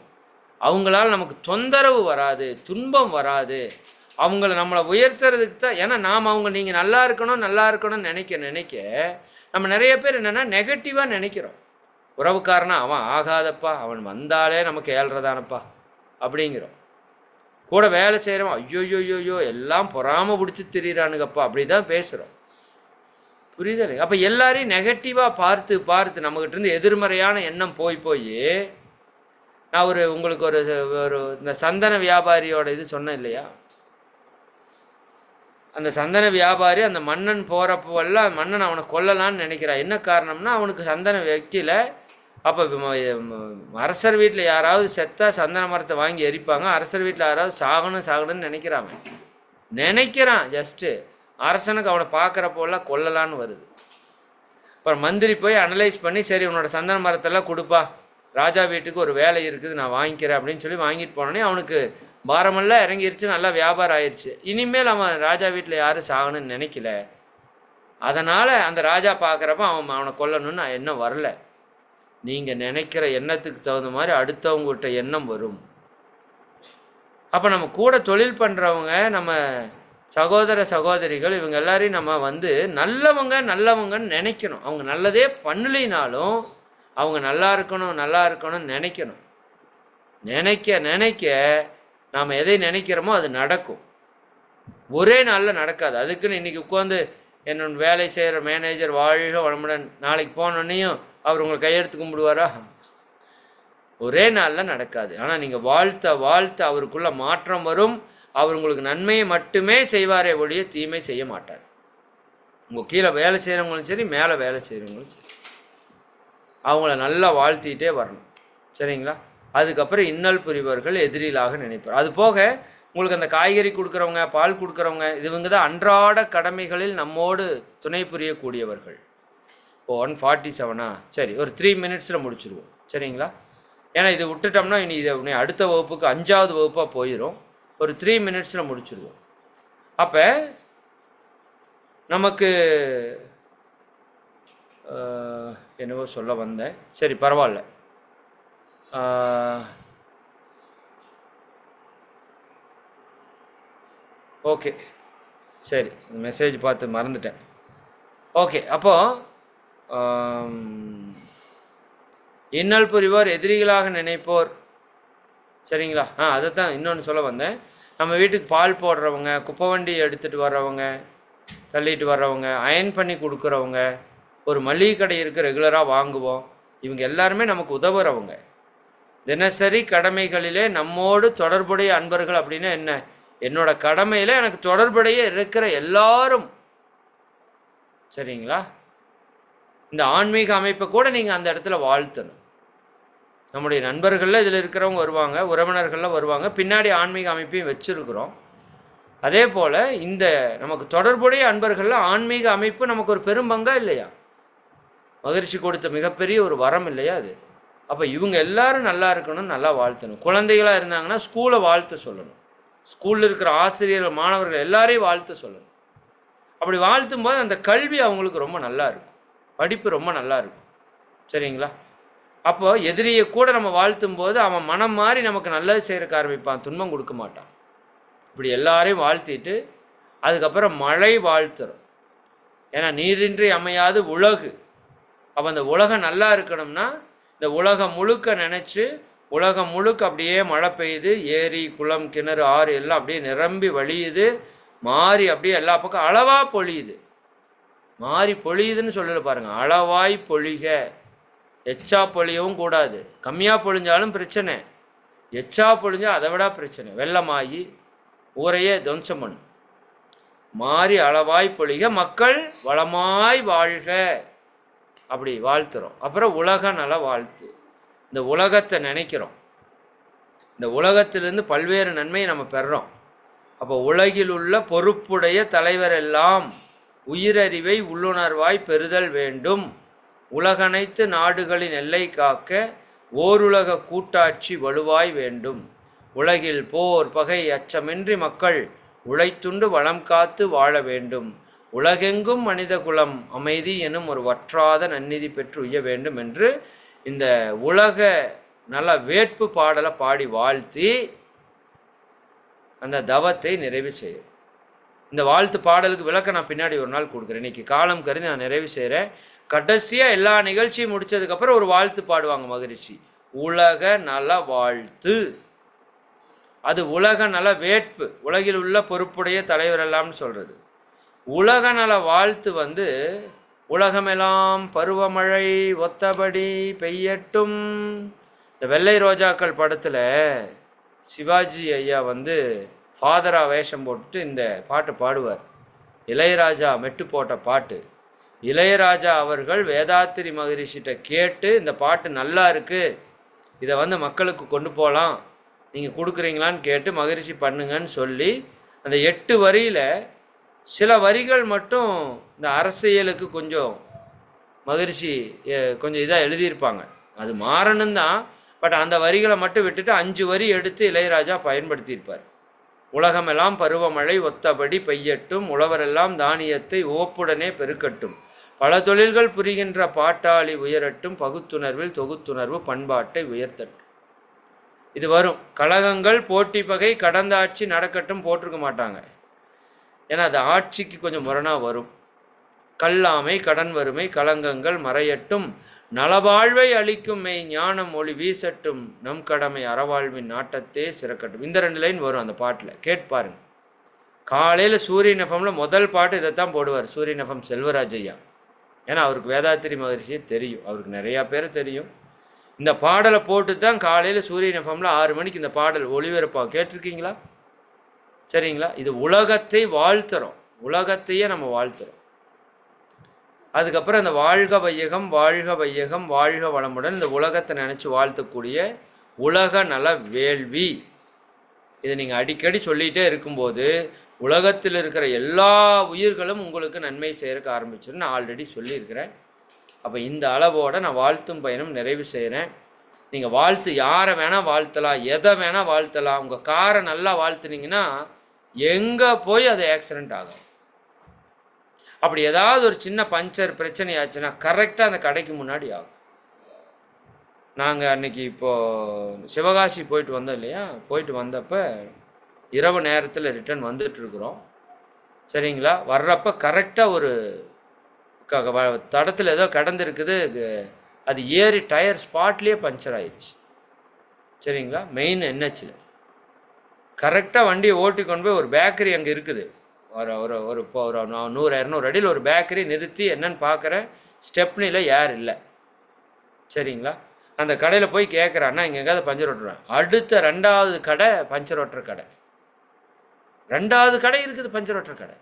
அவங்களால் நமக்கு தொந்தரவு வராது, துன்பம் வராது. அவங்கள நம்மளை உயர்த்துறதுக்கு தான். ஏன்னா நாம் நீங்கள் நல்லா இருக்கணும்னு நினைக்க நம்ம நிறைய பேர் என்னென்னா நெகட்டிவாக நினைக்கிறோம். உறவுக்காரனா அவன் ஆகாதப்பா, அவன் வந்தாலே நமக்கு ஏழ்றதானப்பா அப்படிங்கிறோம். கூட வேலை செய்கிறவன் ஐயோயோயோயோ எல்லாம் பொறாம பிடிச்சி திரியிறானுங்கப்பா அப்படி தான் பேசுகிறோம். புரியுதல்? அப்போ எல்லாரையும் நெகட்டிவாக பார்த்து நம்மகிட்ட இருந்து எதிர்மறையான எண்ணம் போய் நான் உங்களுக்கு ஒரு இந்த சந்தன வியாபாரியோட இது சொன்னேன் இல்லையா? அந்த சந்தன வியாபாரி அந்த மன்னன் போகிறப்பெல்லாம் மன்னன் அவனை கொல்லலான்னு நினைக்கிறான். என்ன காரணம்னா அவனுக்கு சந்தனம் வைக்கல. அப்போ அரசர் வீட்டில் யாராவது செத்தா சந்தன மரத்தை வாங்கி எரிப்பாங்க. அரசர் வீட்டில் யாராவது சாகணும்னு நினைக்கிறான். ஜஸ்ட்டு அரசனுக்கு அவனை பார்க்குறப்போலாம் கொல்லலான்னு வருது. அப்புறம் மந்திரி போய் அனலைஸ் பண்ணி, சரி உன்னோட சந்தன மரத்தெல்லாம் கொடுப்பா, ராஜா வீட்டுக்கு ஒரு வேலை இருக்குது நான் வாங்கிக்கிறேன் அப்படின்னு சொல்லி வாங்கிட்டு போனோடனே அவனுக்கு பாரமெல்லாம் இறங்கிருச்சு, நல்லா வியாபாரம் ஆயிடுச்சு. இனிமேல் அவன் ராஜா வீட்டில் யாரும் சாகணும்னு நினைக்கல. அதனால் அந்த ராஜா பார்க்குறப்ப அவனை கொல்லணும்னு எண்ணம் வரல. நீங்கள் நினைக்கிற எண்ணத்துக்கு தகுந்த மாதிரி அடுத்தவங்ககிட்ட எண்ணம் வரும். அப்போ நம்ம கூட தொழில் பண்ணுறவங்க, நம்ம சகோதர சகோதரிகள், இவங்க எல்லாரையும் நம்ம நல்லவங்கன்னு நினைக்கணும். அவங்க நல்லதே பண்ணலைனாலும் அவங்க நல்லா இருக்கணும்னு நினைக்கணும். நினைக்க நாம் எதை நினைக்கிறோமோ அது நடக்கும். ஒரே நாளில் நடக்காது. அதுக்குன்னு இன்றைக்கி உட்காந்து என்னோட வேலை செய்கிற மேனேஜர் வாழ்க வளமுடன் நாளைக்கு போனோன்னையும் அவர் உங்களை கையெடுத்து கும்பிடுவாரா? ஒரே நாளில் நடக்காது. ஆனால் நீங்கள் வாழ்த்த அவருக்குள்ள மாற்றம் வரும். அவர் உங்களுக்கு நன்மையை மட்டுமே செய்வாரே ஒழிய தீமை செய்ய மாட்டார். உங்கள் கீழே வேலை செய்கிறவங்களும் சரி, மேலே வேலை செய்கிறவங்களும் சரி, அவங்கள நல்லா வாழ்த்திட்டே வரணும். சரிங்களா? அதுக்கப்புறம் இன்னல் புரிபவர்கள் எதிரிலாக நினைப்பார். அது போக உங்களுக்கு அந்த காய்கறி கொடுக்குறவங்க, பால் கொடுக்குறவங்க, இவங்க தான் அன்றாட கடமைகளில் நம்மோடு துணை புரியக்கூடியவர்கள். இப்போ 147 சரி, ஒரு 3 மினிட்ஸில் முடிச்சுருவோம். சரிங்களா? ஏன்னா இது விட்டுட்டோம்னா இனி அடுத்த வகுப்புக்கு 5வது வகுப்பாக போயிடும். ஒரு 3 மினிட்ஸில் முடிச்சுருவோம். அப்போ நமக்கு என்னவோ சொல்ல வந்தேன். சரி, பரவாயில்ல. ஓகே, சரி, மெசேஜ் பார்த்து மறந்துட்டேன். ஓகே, அப்போது இன்னல் புரிவோர் எதிரிகளாக நினைப்போர். சரிங்களா? அதைத்தான் இன்னொன்று சொல்ல வந்தேன். நம்ம வீட்டுக்கு பால் போடுறவங்க, குப்பை வண்டி எடுத்துகிட்டு வர்றவங்க, தள்ளிட்டு வர்றவங்க, அயன் பண்ணி கொடுக்குறவங்க, ஒரு மளிகை கடை இருக்குது ரெகுலராக வாங்குவோம், இவங்க எல்லாருமே நமக்கு உதவுறவங்க. தினசரி கடமைகளிலே நம்மோடு தொடர்புடைய அன்பர்கள் அப்படின்னா என்ன? என்னோட கடமையில் எனக்கு தொடர்புடைய இருக்கிற எல்லாரும். சரிங்களா? இந்த ஆன்மீக அமைப்பை கூட நீங்கள் அந்த இடத்துல வாழ்த்தணும். நம்முடைய நண்பர்களில் இதில் இருக்கிறவங்க வருவாங்க, உறவினர்களில் வருவாங்க, பின்னாடி ஆன்மீக அமைப்பையும் வச்சுருக்கிறோம். அதே போல் இந்த நமக்கு தொடர்புடைய அன்பர்களில் ஆன்மீக அமைப்பு நமக்கு ஒரு பெரும் பங்கா இல்லையா? மகிழ்ச்சி கொடுத்த மிகப்பெரிய ஒரு வரம் இல்லையா அது? அப்போ இவங்க எல்லாரும் நல்லா இருக்கணும்னு நல்லா வாழ்த்தணும். குழந்தைகளாக இருந்தாங்கன்னா ஸ்கூலை வாழ்த்த சொல்லணும். ஸ்கூலில் இருக்கிற ஆசிரியர்கள், மாணவர்கள் எல்லாரையும் வாழ்த்த சொல்லணும். அப்படி வாழ்த்தும் போது அந்த கல்வி அவங்களுக்கு ரொம்ப நல்லா இருக்கும், படிப்பு ரொம்ப நல்லா இருக்கும். சரிங்களா? அப்போ எதிரியை கூட நம்ம வாழ்த்தும் போது அவன் மனம் மாறி நமக்கு நல்லது செய்கிறக்க ஆரம்பிப்பான், துன்பம் கொடுக்க மாட்டான். இப்படி எல்லாரையும் வாழ்த்திட்டு அதுக்கப்புறம் மழை வாழ்த்துறோம். ஏன்னா நீரின்றி அமையாது உலகு. அப்போ அந்த உலகம் நல்லா இருக்கணும்னா இந்த உலகம் முழுக்க நினச்சி, உலகம் முழுக்க அப்படியே மழை பெய்யுது, ஏரி குளம் கிணறு ஆறு எல்லாம் அப்படியே நிரம்பி வழியுது, மாறி அப்படியே எல்லா பக்கம் அளவாக பொழியுது. மாறி பொழியுதுன்னு சொல்லல பாருங்கள், அளவாய் பொழிக. எச்சா பொழியவும் கூடாது. கம்மியாக பொழிஞ்சாலும் பிரச்சனை, எச்சா பொழிஞ்சால் அதை விட பிரச்சனை. வெள்ளமாகி ஊரையே துவம்சம் பண்ணும். மாறி அளவாய் பொழிக, மக்கள் வளமாய் வாழ்க, அப்படி வாழ்த்துறோம். அப்புறம் உலக நல வாழ்த்து. இந்த உலகத்தை நினைக்கிறோம், இந்த உலகத்திலிருந்து பல்வேறு நன்மையை நம்ம பெறுறோம். அப்போ உலகில் உள்ள பொறுப்புடைய தலைவர் எல்லாம் உயிரறிவை உள்ளுணர்வாய் பெறுதல் வேண்டும். உலகனைத்து நாடுகளின் எல்லை காக்க ஓருலக கூட்டாட்சி வலுவாய் வேண்டும். உலகில் போர் பகை அச்சமின்றி மக்கள் உழைத்துண்டு வளம் காத்து வாழ வேண்டும். உலகெங்கும் மனித குலம் அமைதி எனும் ஒரு வற்றாத நன்னிதி பெற்று உய்ய வேண்டும் என்று இந்த உலக நல வேட்பு பாடலை பாடி வாழ்த்தி அந்த தவத்தை நிறைவு செய்யும். இந்த வாழ்த்து பாடலுக்கு விளக்க நான் பின்னாடி ஒரு நாள் கொடுக்குறேன். இன்னைக்கு காலம் கருதி நான் நிறைவு செய்கிறேன். கடைசியாக எல்லா நிகழ்ச்சியும் முடிச்சதுக்கப்புறம் ஒரு வாழ்த்து பாடுவாங்க மகரிஷி. உலக நல வாழ்த்து. அது உலக நல வேட்பு, உலகில் உள்ள பொறுப்புடைய தலைவர் எல்லாம்னு சொல்கிறது. உலக நல வாழ்த்து உலகமெல்லாம் பருவமழை ஒத்தபடி பெய்யட்டும். இந்த வெள்ளை ரோஜாக்கள் படத்தில் சிவாஜி ஐயா ஃபாதரா வேஷம் போட்டுட்டு இந்த பாட்டு பாடுவார். இளையராஜா மெட்டு போட்ட பாட்டு. இளையராஜா அவர்கள் வேதாத்திரி மகரிஷிட்ட கேட்டு இந்த பாட்டு நல்லா இருக்குது, இதை மக்களுக்கு கொண்டு போகலாம், நீங்கள் கொடுக்குறீங்களான்னு கேட்டு மகரிஷி பண்ணுங்கன்னு சொல்லி அந்த 8 வரியில் சில வரிகள் மட்டும் இந்த அரசியலுக்கு கொஞ்சம் மகரிஷி கொஞ்சம் இதாக எழுதியிருப்பாங்க. அது மாறணும் தான், பட் அந்த வரிகளை மட்டும் விட்டுட்டு 5 வரி எடுத்து இளையராஜா பயன்படுத்தியிருப்பார். உலகமெல்லாம் பருவமழை ஒத்தபடி பெய்யட்டும், உழவரெல்லாம் தானியத்தை ஓப்புடனே பெருக்கட்டும், பல தொழில்கள் புரிகின்ற பாட்டாளி உயரட்டும், பகுத்துணர்வில் தொகுத்துணர்வு பண்பாட்டை உயர்த்தட்டும். இது வரும். கழகங்கள் போட்டி பகை கடந்த ஆட்சி நடக்கட்டும் போட்டிருக்க மாட்டாங்க, ஏன்னா அது ஆட்சிக்கு கொஞ்சம் முரணாக வரும். கல்லாமை கடன் வறுமை கலங்கங்கள் மறையட்டும், நலவாழ்வை அளிக்கும் மெய் ஞானம் ஒளி வீசட்டும், நம் கடமை அறவாழ்வின் நாட்டத்தே சிறக்கட்டும். இந்த 2 லைன் வரும் அந்த பாட்டில், கேட்பாருங்க. காலையில் சூரியன் எஃப்எம்ல முதல் பாட்டு இதைத்தான் போடுவார் சூரியன் எஃப்எம் செல்வராஜ் ஐயா. ஏன்னா அவருக்கு வேதாத்திரி மகரிஷியே தெரியும், அவருக்கு நிறையா பேர் தெரியும். இந்த பாடலை போட்டு தான் காலையில் சூரியன் எஃப்எம்ல 6 மணிக்கு இந்த பாடல் ஒளிபரப்பா. கேட்டிருக்கீங்களா? சரிங்களா? இது உலகத்தை வாழ்த்துறோம், உலகத்தையே நம்ம வாழ்த்துறோம். அதுக்கப்புறம் இந்த வாழ்க வையகம் வாழ்க வையகம் வாழ்க வளமுடன் இந்த உலகத்தை நினச்சி வாழ்த்தக்கூடிய உலக நல வேள்வி. இதை நீங்கள் அடிக்கடி சொல்லிகிட்டே இருக்கும்போது உலகத்தில் இருக்கிற எல்லா உயிர்களும் உங்களுக்கு நன்மை செய்யறதுக்கு ஆரம்பிச்சிடும். நான் ஆல்ரெடி சொல்லியிருக்கிறேன். அப்போ இந்த அளவோடு நான் வாழ்த்தும் பயணம் நிறைவு செய்கிறேன். நீங்கள் வாழ்த்து யாரை வேணால் வாழ்த்தலாம், எதை வேணால் வாழ்த்தலாம். உங்கள் காரை நல்லா வாழ்த்துனீங்கன்னா எங்கே போய் அது ஆக்சிடெண்ட் ஆகும். அப்படி ஏதாவது ஒரு சின்ன பஞ்சர் பிரச்சனை ஆச்சுன்னா கரெக்டாக அந்த கடைக்கு முன்னாடி ஆகும். நாங்கள் அன்றைக்கி இப்போது சிவகாசி போயிட்டு வந்தோம் இல்லையா, போயிட்டு வந்தப்போ இரவு நேரத்தில் ரிட்டர்ன் வந்துட்டுருக்குறோம். சரிங்களா? வர்றப்போ கரெக்டாக ஒரு தடத்தில் ஏதோ கடந்துருக்குது, அது ஏறி டயர் ஸ்பாட்லேயே பஞ்சர் ஆயிடுச்சு. சரிங்களா? மெயின் என்ஹெச்சில் கரெக்டாக வண்டியை ஓட்டி கொண்டு போய் ஒரு பேக்கரி அங்கே இருக்குது, ஒரு ஒரு ஒரு 100-200 அடியில் ஒரு பேக்கரி நிறுத்தி என்னன்னு பார்க்குறேன், ஸ்டெப்னியில் ஏர் இல்லை. சரிங்களா? அந்த கடையில் போய் கேட்குறான்னா இங்கே எங்கேயாவது பஞ்சர் ஓட்டுறேன். அடுத்த 2வது கடை பஞ்சர் ஓட்டுற கடை, 2வது கடை இருக்குது பஞ்சர் ஓட்டுற கடை.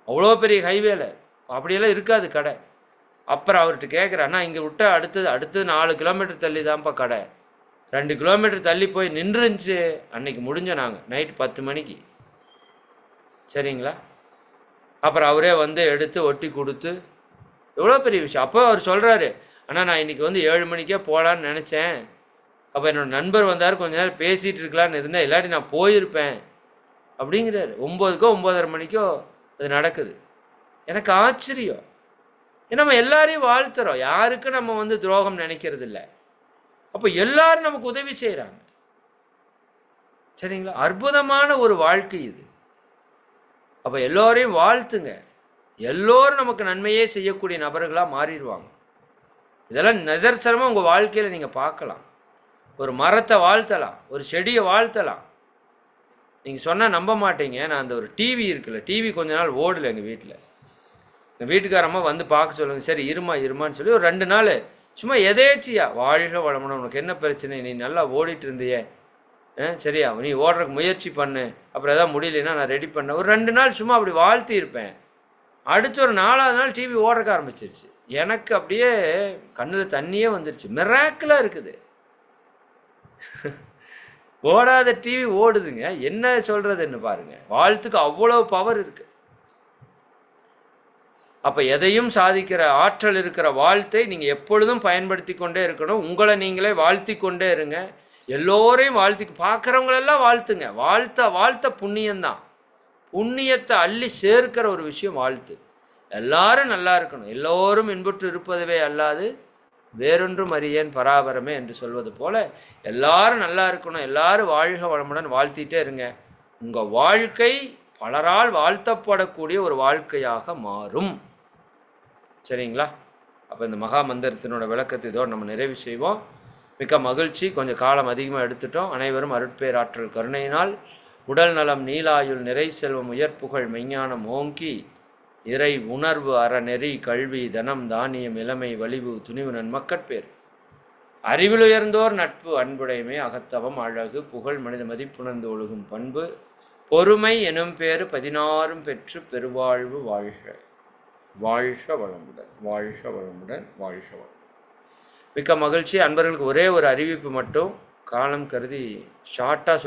அவ்வளோ பெரிய ஹைவேல அப்படியெல்லாம் இருக்காது கடை. அப்புறம் அவர்கிட்ட கேட்குறான்னா இங்கே விட்ட அடுத்தது 4 கிலோமீட்டர் தள்ளி தான்ப்பா கடை. 2 கிலோமீட்டர் தள்ளி போய் நின்றுச்சு. அன்னைக்கு முடிஞ்ச நாங்கள் நைட்டு 10 மணிக்கு. சரிங்களா? அப்புறம் அவரே எடுத்து ஒட்டி கொடுத்து எவ்வளோ பெரிய விஷயம். அப்போ அவர் சொல்கிறாரு, ஆனால் நான் இன்றைக்கி 7 மணிக்கே போகலான்னு நினச்சேன். அப்போ என்னோடய நண்பர் வந்தார், கொஞ்ச நேரம் பேசிகிட்டு இருக்கலான்னு இருந்தேன், இல்லாட்டி நான் போயிருப்பேன் அப்படிங்கிறாரு. 9க்கோ 9:30 மணிக்கோ அது நடக்குது. எனக்கு ஆச்சரியம். ஏன்னா நம்ம எல்லாரையும் வாழ்த்துறோம், யாருக்கும் நம்ம துரோகம் நினைக்கிறது இல்லை. அப்போ எல்லாரும் நமக்கு உதவி செய்கிறாங்க. சரிங்களா? அற்புதமான ஒரு வாழ்க்கை இது. அப்போ எல்லோரையும் வாழ்த்துங்க. எல்லோரும் நமக்கு நன்மையே செய்யக்கூடிய நபர்களாக மாறிடுவாங்க. இதெல்லாம் நிதர்சனமாக உங்கள் வாழ்க்கையில் நீங்கள் பார்க்கலாம். ஒரு மரத்தை வாழ்த்தலாம், ஒரு செடியை வாழ்த்தலாம். நீங்கள் சொன்னால் நம்ப மாட்டீங்க. நான் அந்த ஒரு டிவி இருக்குல்ல, டிவி கொஞ்ச நாள் ஓடலை எங்கள் வீட்டில். எங்கள் வீட்டுக்காரம்மா பார்க்க சொல்லுங்கள். சரி இருமான்னு சொல்லி ஒரு 2 நாள் சும்மா எதேச்சியா வாழ்க வளமுடன், உனக்கு என்ன பிரச்சனை, நீ நல்லா ஓடிட்டு இருந்தியே, சரியா, நீ ஓடுறதுக்கு முயற்சி பண்ணு, அப்புறம் எதாவது முடியலன்னா நான் ரெடி பண்ணேன். ஒரு 2 நாள் சும்மா அப்படி வாழ்த்தி இருப்பேன். அடுத்து ஒரு 4வது நாள் டிவி ஓடுறக்க ஆரம்பிச்சிருச்சு. எனக்கு அப்படியே கண்ணில் தண்ணியே வந்துருச்சு. மிராக்கிளாக இருக்குது. ஓடாத டிவி ஓடுதுங்க. என்ன சொல்கிறதுன்னு பாருங்கள். வாழ்த்துக்கு அவ்வளோ பவர் இருக்குது. அப்போ எதையும் சாதிக்கிற ஆற்றல் இருக்கிற வாழ்த்தை நீங்கள் எப்பொழுதும் பயன்படுத்தி கொண்டே இருக்கணும். உங்களை நீங்களே வாழ்த்தி கொண்டே இருங்க. எல்லோரையும் பார்க்குறவங்களெல்லாம் வாழ்த்துங்க. வாழ்த்த புண்ணியம்தான். புண்ணியத்தை அள்ளி சேர்க்கிற ஒரு விஷயம் வாழ்த்து. எல்லாரும் நல்லா இருக்கணும். எல்லோரும் இன்புற்று இருப்பதுவே அல்லாது வேறொன்றும் அறியேன் பராபரமே என்று சொல்வது போல எல்லாரும் நல்லா இருக்கணும், எல்லாரும் வாழ்க வளமுடன் வாழ்த்திட்டே இருங்க. உங்கள் வாழ்க்கை பலரால் வாழ்த்தப்படக்கூடிய ஒரு வாழ்க்கையாக மாறும். சரிங்களா? அப்போ இந்த மகா மந்திரத்தினோட விளக்கத்தை இதோடு நம்ம நிறைவு செய்வோம். மிக்க மகிழ்ச்சி. கொஞ்சம் காலம் அதிகமாக எடுத்துட்டோம். அனைவரும் அருட்பேராற்றல் கருணையினால் உடல் நலம், நீலாயுள், நிறை செல்வம், உயர்ப்புகழ், மெஞ்ஞானம் ஓங்கி இறை உணர்வு, அறநெறி, கல்வி, தனம், தானியம், இளமை, வலிவு, துணிவு, நன்மக்கட்பேர், அறிவில் உயர்ந்தோர் நட்பு, அன்புடைமை, அகத்தவம், அழகு, புகழ், மனித மதிப்புணர்ந்து ஒழுகும் பண்பு, பொறுமை எனும் பேறு 16 பெற்று பெருவாழ்வு வாழ்க. வாழ்க வளமுடன், வாழ்க வளமுடன், வாழ்க வளம். மிக்க மகிழ்ச்சி. அன்பர்களுக்கு ஒரே ஒரு அறிவிப்பு மட்டும் காலம் கருதி ஷார்ட்டாக